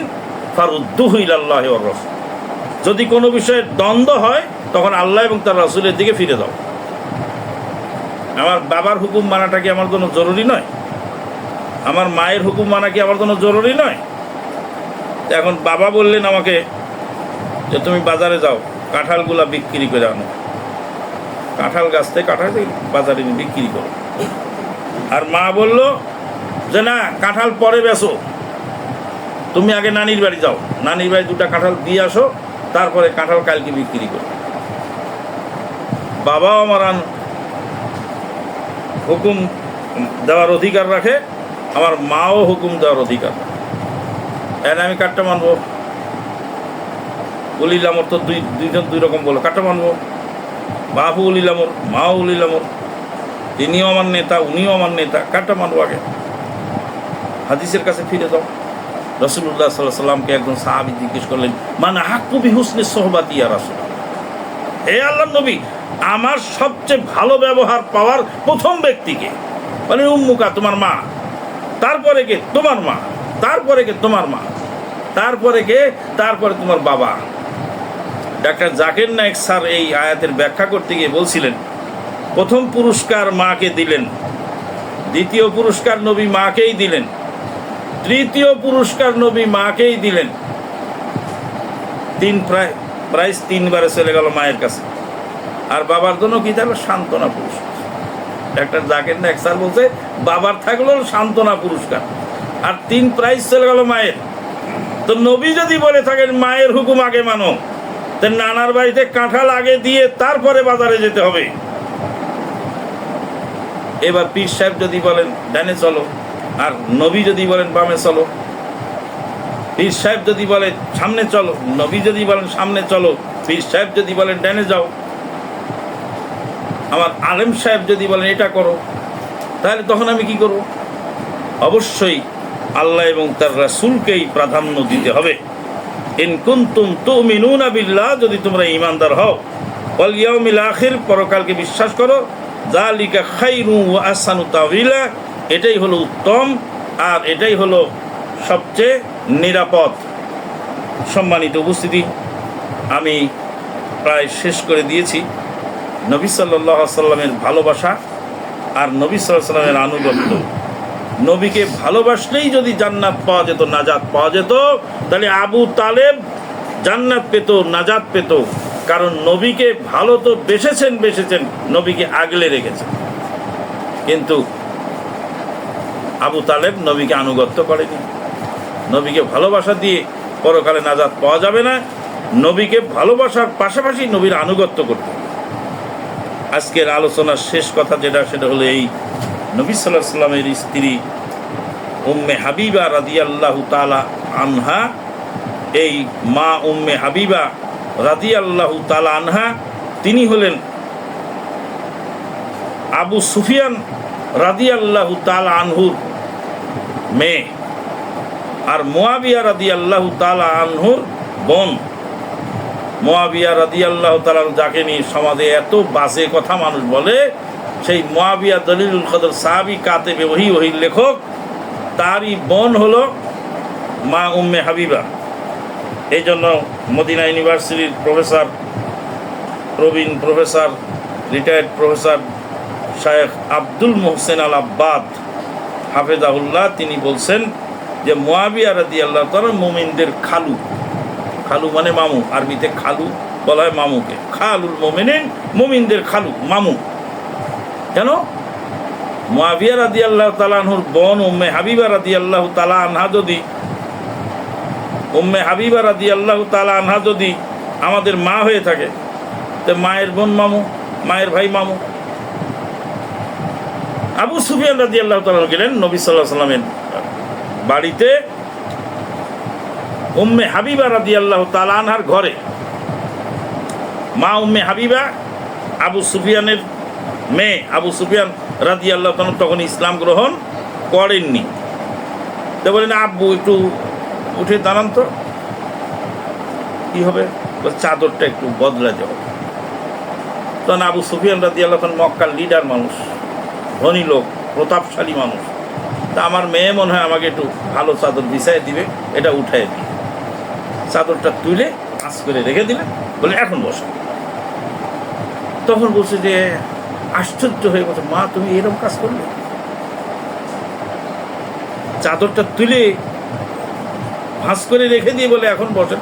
ফারুদ্দুহু ইলাল্লাহি ওয়ার রাসূল, যদি কোনো বিষয়ে দ্বন্দ্ব হয় তখন আল্লাহ এবং তার রাসূলের দিকে ফিরে দাও। আমার বাবার হুকুম মানাটা কি আমার জন্য জরুরি নয়? আমার মায়ের হুকুম মানা কি আমার জন্য জরুরি নয়? এখন বাবা বললেন আমাকে যে তুমি বাজারে যাও, কাঁঠালগুলা বিক্রি করে আনো, কাঁঠাল গাছ থেকে কাঁঠাল বাজারে বিক্রি করো। আর মা বলল যে না, কাঁঠাল পরে বেচো, তুমি আগে নানির বাড়ি যাও, নানির বাড়ি দুটা কাঁঠাল দিয়ে আসো, তারপরে কাঁঠাল কালকে বিক্রি করো। বাবাও আমার হুকুম দেওয়ার অধিকার রাখে, আমার মাও হুকুম দেওয়ার অধিকার রাখে। তাহলে আমি কাটটা মানবো? উলিল আমর তো দুইজন দুই রকম বলো, কাটটা মানবো? বাপও উলিল আমর, মাও উলিল আমর, তিনিও আমার নেতা, উনিও আমার নেতা, কাটটা মানবো আগে? হাদিসের কাছে ফিরে যাও। রাসূলুল্লাহ সাল্লাল্লাহু আলাইহি সাল্লামকে একজন সাহাবী জিজ্ঞেস করলেন, মান হাক্কু বিহুসনি সোহবাতি ইয়া রাসূলুল্লাহ, হে আল্লাহর নবী, আমার সবচেয়ে ভালো ব্যবহার পাওয়ার প্রথম ব্যক্তিকে? মানে উম্মুকা, তোমার মা। তারপরে কে? তোমার মা। তারপরে কে? তোমার মা। তারপরে কে? তারপরে তোমার বাবা। ডাক্তার জাকির নায়েক স্যার এই আয়াতের ব্যাখ্যা করতে গিয়ে বলছিলেন, প্রথম পুরস্কার মাকে দিলেন, দ্বিতীয় পুরস্কার নবী মাকেই দিলেন, তৃতীয় পুরস্কার নবী মাকেই দিলেন। প্রাইজ তিনবারে চলে গেল মায়ের কাছে। আর বাবার জন্য কি থাকলো? সান্ত্বনা পুরস্কার। ডাক্তার জাকির নায়েক স্যার বলছে, বাবার থাকলো সান্ত্বনা পুরস্কার, আর 3 প্রাইজ চলে গেল মায়ের। তো নবী যদি বলে থাকেন মায়ের হুকুম আগে মানো, তো নানার বাড়িতে কাঁঠাল আগে দিয়ে তারপরে বাজারে যেতে হবে। এবার পীর সাহেব যদি বলেন ডানে চলো, আর নবী যদি বলেন বামে চলো। পীর সাহেব যদি বলে সামনে চলো, নবী যদি বলেন সামনে চলো, পীর সাহেব যদি বলেন ডানে যাও, আমার আলেম সাহেব যদি বলেন এটা করো, তাহলে তখন আমি কি করব? অবশ্যই আল্লাহ এবং তার রাসূলকেই প্রাধান্য দিতে হবে। ইন কুনতুম তুমিনুনা বিল্লাহ, যদি তোমরা ঈমানদার হও, ওয়াল ইয়াউমিল আখির, পরকালকে বিশ্বাস করো, যালিকা খায়রু ওয়া আহসানু তাওয়িলা, এটাই হলো উত্তম আর এটাই হলো সবচেয়ে নিরাপদ। সম্মানিত উপস্থিতি, আমি প্রায় শেষ করে দিয়েছি। নবী সাল্লাল্লাহু আলাইহি সাল্লামের ভালোবাসা আর নবী সাল্লাল্লাহু আলাইহি সাল্লামের আনুগত্য। নবীকে ভালোবাসলেই যদি জান্নাত পাওয়া যেত, নাজাত পাওয়া যেত, তাহলে আবু তালেব জান্নাত পেত, নাজাত পেত। কারণ নবীকে ভালো তো বেসেছেন, নবীকে আগলে রেখেছেন, কিন্তু আবু তালেব নবীকে আনুগত্য করেনি। নবীকে ভালোবাসা দিয়ে পরকালে নাজাত পাওয়া যাবে না, নবীকে ভালোবাসার পাশাপাশি নবীর আনুগত্য করতে হবে। আজকের আলোচনার শেষ কথা যেটা, সেটা হলো এই নবী সাল্লাল্লাহু আলাইহি সাল্লামের স্ত্রী উম্মে হাবিবা রাদিয়াল্লাহু তাআলা আনহা। এই মা উম্মে হাবিবা রাদিয়াল্লাহু তাআলা আনহা, তিনি হলেন আবু সুফিয়ান রাদিয়াল্লাহু তাআলা আনহুর মেয়ে, আর মুয়াবিয়া রাদিয়াল্লাহু তাআলা আনহুর বোন। মুয়াবিয়া রাদিয়াল্লাহু তাআলা, যাকে নিয়ে সমাজে এত বাজে কথা মানুষ বলে, সেই মুয়াবিয়া দলিলুল কদর সাহাবী, কাতেবে ওহীর লেখক, তারই বোন হলো মা উম্মে হাবিবা। এই জন্য মদিনা ইউনিভার্সিটির প্রবীণ প্রফেসর, রিটায়ার্ড প্রফেসর শায়েখ আব্দুল মোহসেন আল আব্বাদ হাফেজাহুল্লাহ, তিনি বলছেন যে মুয়াবিয়া রাদিয়াল্লাহু তাআলা মুমিনদের খালু। খালু মানে মামু, আরবিতে খালু বলা হয় মামুকে। খালুল মুমিনিন, মুমিনদের খালু, মামু। কেন? মুয়াবিয়া রাদিয়াল্লাহু তাআলা আনহুর বোন উম্মে হাবিবা রাদিয়াল্লাহু তাআলা আনহা যদি আমাদের মা হয়ে থাকে, তো মায়ের বোন মামু, মায়ের ভাই মামু। আবু সুফিয়ান রাদিয়াল্লাহু তাআলা গেলেন নবী সাল্লাল্লাহু আলাইহি সাল্লামের বাড়িতে, উম্মে হাবিবা রাদিয়াল্লাহু তাআলা আনহার ঘরে। মা উম্মে হাবিবা আবু সুফিয়ানের মেয়ে। আবু সুফিয়ান রাদিয়াল্লাহু তাআলা তখন ইসলাম গ্রহণ করেননি। তো বলেন, আব্বু একটু উঠে দাঁড়ান তো। কি হবে? চাদরটা একটু বদলাতে হবে। তখন আবু সুফিয়ান রাদিয়াল্লাহু তাআলা মক্কার লিডার মানুষ, ধনী লোক, প্রতাপশালী মানুষ। তা আমার মেয়ে মনে হয় আমাকে একটু ভালো চাদর বিছাই দিবে, এটা উঠাই দিবে। চাদরটা তুলে আঁচ করে রেখে দিলেন, বলে এখন বসো। তখন বলছে যে আশ্চর্য হয়ে বলছে, মা তুমি এরকম কাজ করলে? চাদরটা তুলে ভাঁজ করে রেখে দিয়ে বলে এখন বসেন।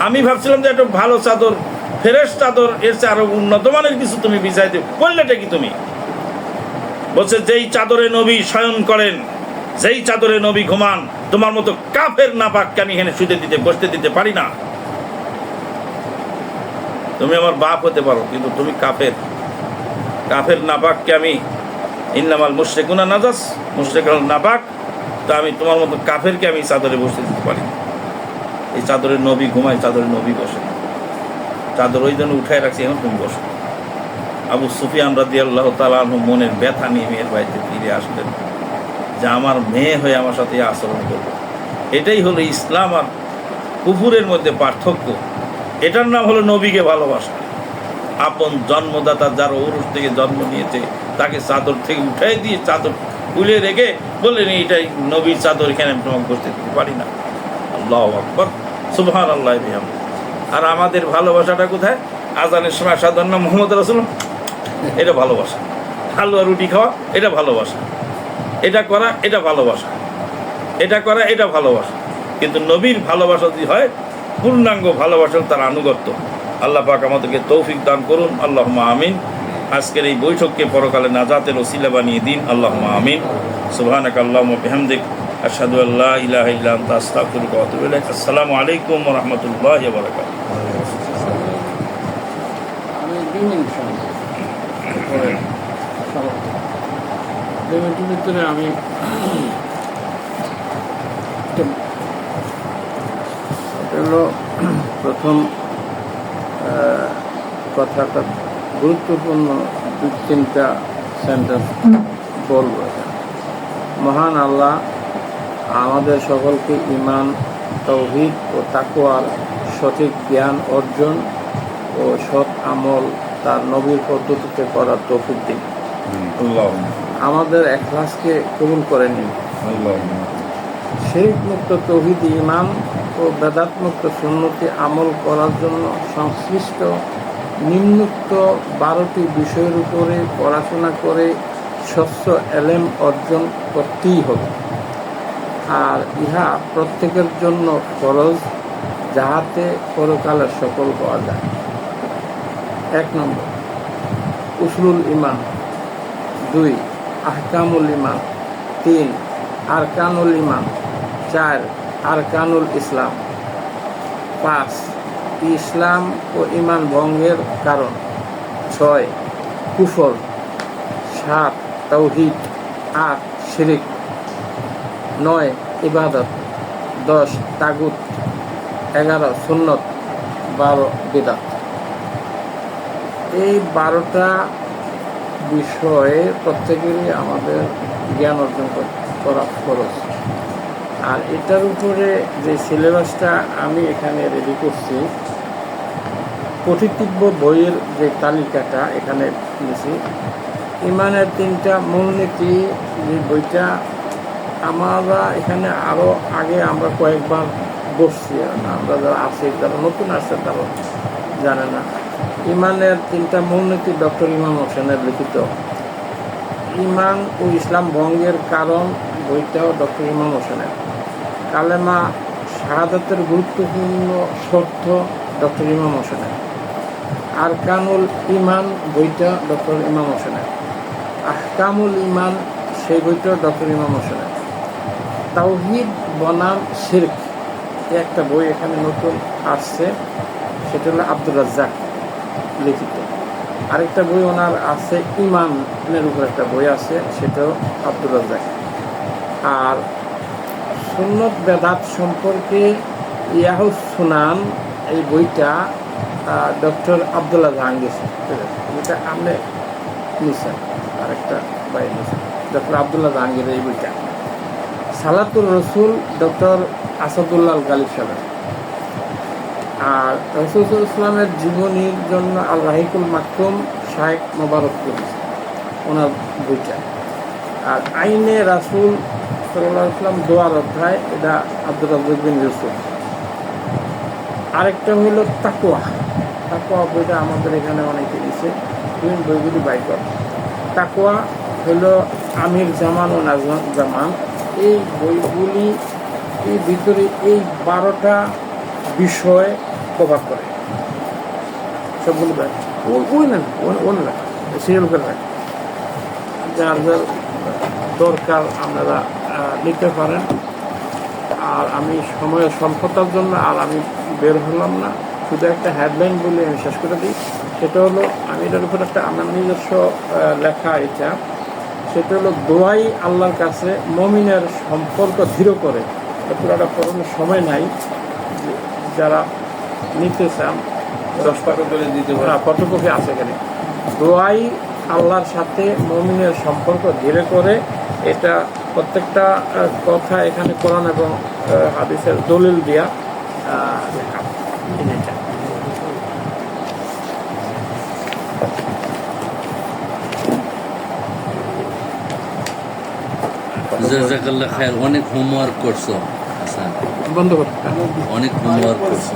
আমি ভাবছিলাম যে একটা ভালো চাদর, ফ্রেশ চাদর, এর চেয়ে আরো উন্নত মানের কিছু তুমি বিছাই দিও, করলেটা কি তুমি? বলছে যেই চাদরে নবী শয়ন করেন, যেই চাদরে নবী ঘুমান, তোমার মতো কাফের নাপাককে আমি এখানে শুতে দিতে, বসতে দিতে পারি না। তুমি আমার বাপ হতে পারো, কিন্তু তুমি কাফের। কাফের নাপাককে আমি ইন্নামাল মুশরিকুনা নাজাস, মুশরিক হল নাপাক, তা আমি তোমার মতো কাফেরকে আমি চাদরে বসতে দিতে পারি না। এই চাদরের নবী ঘুমায়, চাদরের নবী বসে না। চাদর ওই জন্য উঠায় রাখছি, এখন তুমি বসো। আবু সুফিয়ান রাদিয়াল্লাহু তাআলা আনহু মনের ব্যথা নিয়ে মেয়ের বাড়িতে ফিরে আসলেন যে আমার মেয়ে হয়ে আমার সাথে আচরণ করবে। এটাই হলো ইসলাম আর কুফুরের মধ্যে পার্থক্য। এটার নাম হলো নবীকে ভালোবাসা। আপন জন্মদাতা যার ওরস থেকে জন্ম নিয়েছে তাকে চাদর থেকে উঠাই দিয়ে চাদর খুলে রেখে বললেন এইটাই নবীর চাদর, এখানে আমি তোমাকে বসতে দিতে পারি না। আল্লাহু আকবার, সুবহানাল্লাহি ওয়া বিহামদিহি। আর আমাদের ভালোবাসাটা কোথায়? আজানের সময় সাধারণ নাম মুহাম্মদ রাসূলুল্লাহ, এটা ভালোবাসা। হালুয়া রুটি খাওয়া, এটা ভালোবাসা। এটা করা, এটা ভালোবাসা। এটা করা, এটা ভালোবাসা। কিন্তু নবীর ভালোবাসা যদি হয় পূর্ণাঙ্গ ভালোবাসা, তার আনুগত্য। আল্লাহ পাক আমাদেরকে তৌফিক দান করুন, আল্লাহুম্মা আমিন। আজকের এই বৈঠককে পরকালে নাজাতের ওসিলা বানিয়ে দিন, আল্লাহুম্মা আমিন। সুবহানাকা আল্লাহুম্মা বিহামদিক, আশহাদু আল্লা ইলাহা ইল্লা আনতা আস্তাগফিরুকা ওয়া আতুবু ইলাইক। আসসালামু আলাইকুম ওয়া রাহমাতুল্লাহি ওয়া বারাকাতুহু। আমি 2 মিনিট সময় পরে 2 মিনিটের ভিতরে আমি হলো প্রথম কথাটা গুরুত্বপূর্ণ 2-3টা সেন্টেন্স বলব। মহান আল্লাহ আমাদের সকলকে ঈমান, তাওহীদ ও তাকওয়ার সঠিক জ্ঞান অর্জন ও সৎ আমল তার নবীর পদ্ধতিতে করার তৌফিক দিন। আমাদের ইখলাসকে কবুল করে নিন। শিরক মুক্ত তাওহীদ, ঈমান ও বেদাত মুক্ত সুন্নতি আমল করার জন্য সংশ্লিষ্ট নিম্নোক্ত 12টি বিষয়ের উপরে পড়াশোনা করে স্বচ্ছ এলেম অর্জন করতেই হবে। আর ইহা প্রত্যেকের জন্য ফরজ, যাহাতে পরকালে সফল হওয়া যায়। 1 নম্বর উসুলুল ঈমান, 2 আহকামুল ঈমান, 3 আরকানুল ঈমান, 4 আরকানুল ইসলাম, 5 ইসলাম ও ঈমান ভঙ্গের কারণ, 6 কুফর, 7 তাওহীদ, 8 শিরক, 9 ইবাদত, 10 তাগুত, 11 সুন্নত, 12 বিদআত। এই 12টা বিষয়ে প্রত্যেকেরই আমাদের জ্ঞান অর্জন করা খরচ। আর এটার উপরে যে সিলেবাসটা আমি এখানে রেডি করছি, পঠিতব্য বইয়ের যে তালিকাটা এখানে দিয়েছি, ঈমানের 3টা মূলনীতি, যে বইটা আমরা এখানে আরও আগে আমরা কয়েকবার বসছি। আমরা যারা আছি, যারা নতুন আসছে তারা জানে না। ঈমানের 3টা মূলনীতি ডক্টর ইমাম হোসেনের লিখিত। ঈমান ও ইসলাম ভঙ্গের কারণ বইটাও ডক্টর ইমাম হোসেনের। কালেমা শাহাদাতের গুরুত্বপূর্ণ শর্ত ডক্টর ইমাম হোসেনের। আরকানুল ঈমান বইটা ডক্টর ইমাম হোসেনের। আহকামুল ঈমান সেই বইটা ডক্টর ইমাম হোসেনের। তাওহীদ বনাম শিরক একটা বই এখানে নতুন আসছে, সেটা হলো আব্দুর রাজ্জাক লিখিত। আরেকটা বই ওনার আছে ঈমানের উপর একটা বই আছে, সেটাও আব্দুর রাজ্জাক। আর সুন্নত বেদাত সম্পর্কে ইয়াহুস সুনান এই বইটা ডক্টর আব্দুল্লাহ জাহাঙ্গীর, যেটা আপনি নিছেন, আরেকটা বাই নিছেন ডক্টর আব্দুল্লাহ জাহাঙ্গীর এই বইটা। সালাতুর রসুল ডক্টর আসাদুল্লাহ গালিব সাহেব। আর রসুল ইসলামের জীবনীর জন্য আল রাহিকুল মাকতুম শাইখ মোবারক করেছে ওনার বইটা। আর আইনে রাসুল সাল্লাল্লাহু আলাইহি ওয়াসাল্লাম দোয়ার অধ্যায়, এটা আব্দুর রাজ্জাক বিন ইউসুফ। আরেকটা হইল তাকওয়া। তাকওয়া বইটা আমাদের এখানে অনেকে দিছে, দুই বইগুলি বাই কর। তাকওয়া হইল আমির জামান ও নাজমান জামান। এই বইগুলি এই ভিতরে এই 12টা বিষয় কভার করে সবগুলো। ওই না সিরিয়াল করে রাখে, যার যার দরকার আপনারা নিতে পারেন। আর আমি সময়ের স্বল্পতার জন্য আর আমি বের হলাম না, শুধু একটা হেডলাইন বলে আমি শেষ করে দিই। সেটা হলো, আমি এটার উপর একটা আমার নিজস্ব লেখা এটা, সেটা হলো দোয়াই আল্লাহর কাছে মমিনের সম্পর্ক দৃঢ় করে। পুরোটা পড়ানোর সময় নাই, যারা নিতে চান 10 টাকা করে দিতে পারে। ফটোকপি আছে এখানে। দোয়াই আল্লাহর সাথে মমিনের সম্পর্ক ধীরে করে, এটা প্রত্যেকটা কথা এখানে কোরআন এবং হাদিসের দলিল দিয়া লেখা। এটা জাযাকাল্লাহ খায়ের। অনেক হোমওয়ার্ক করছো। আচ্ছা, বন্ধ করতে অনেক হোমওয়ার্ক করছো।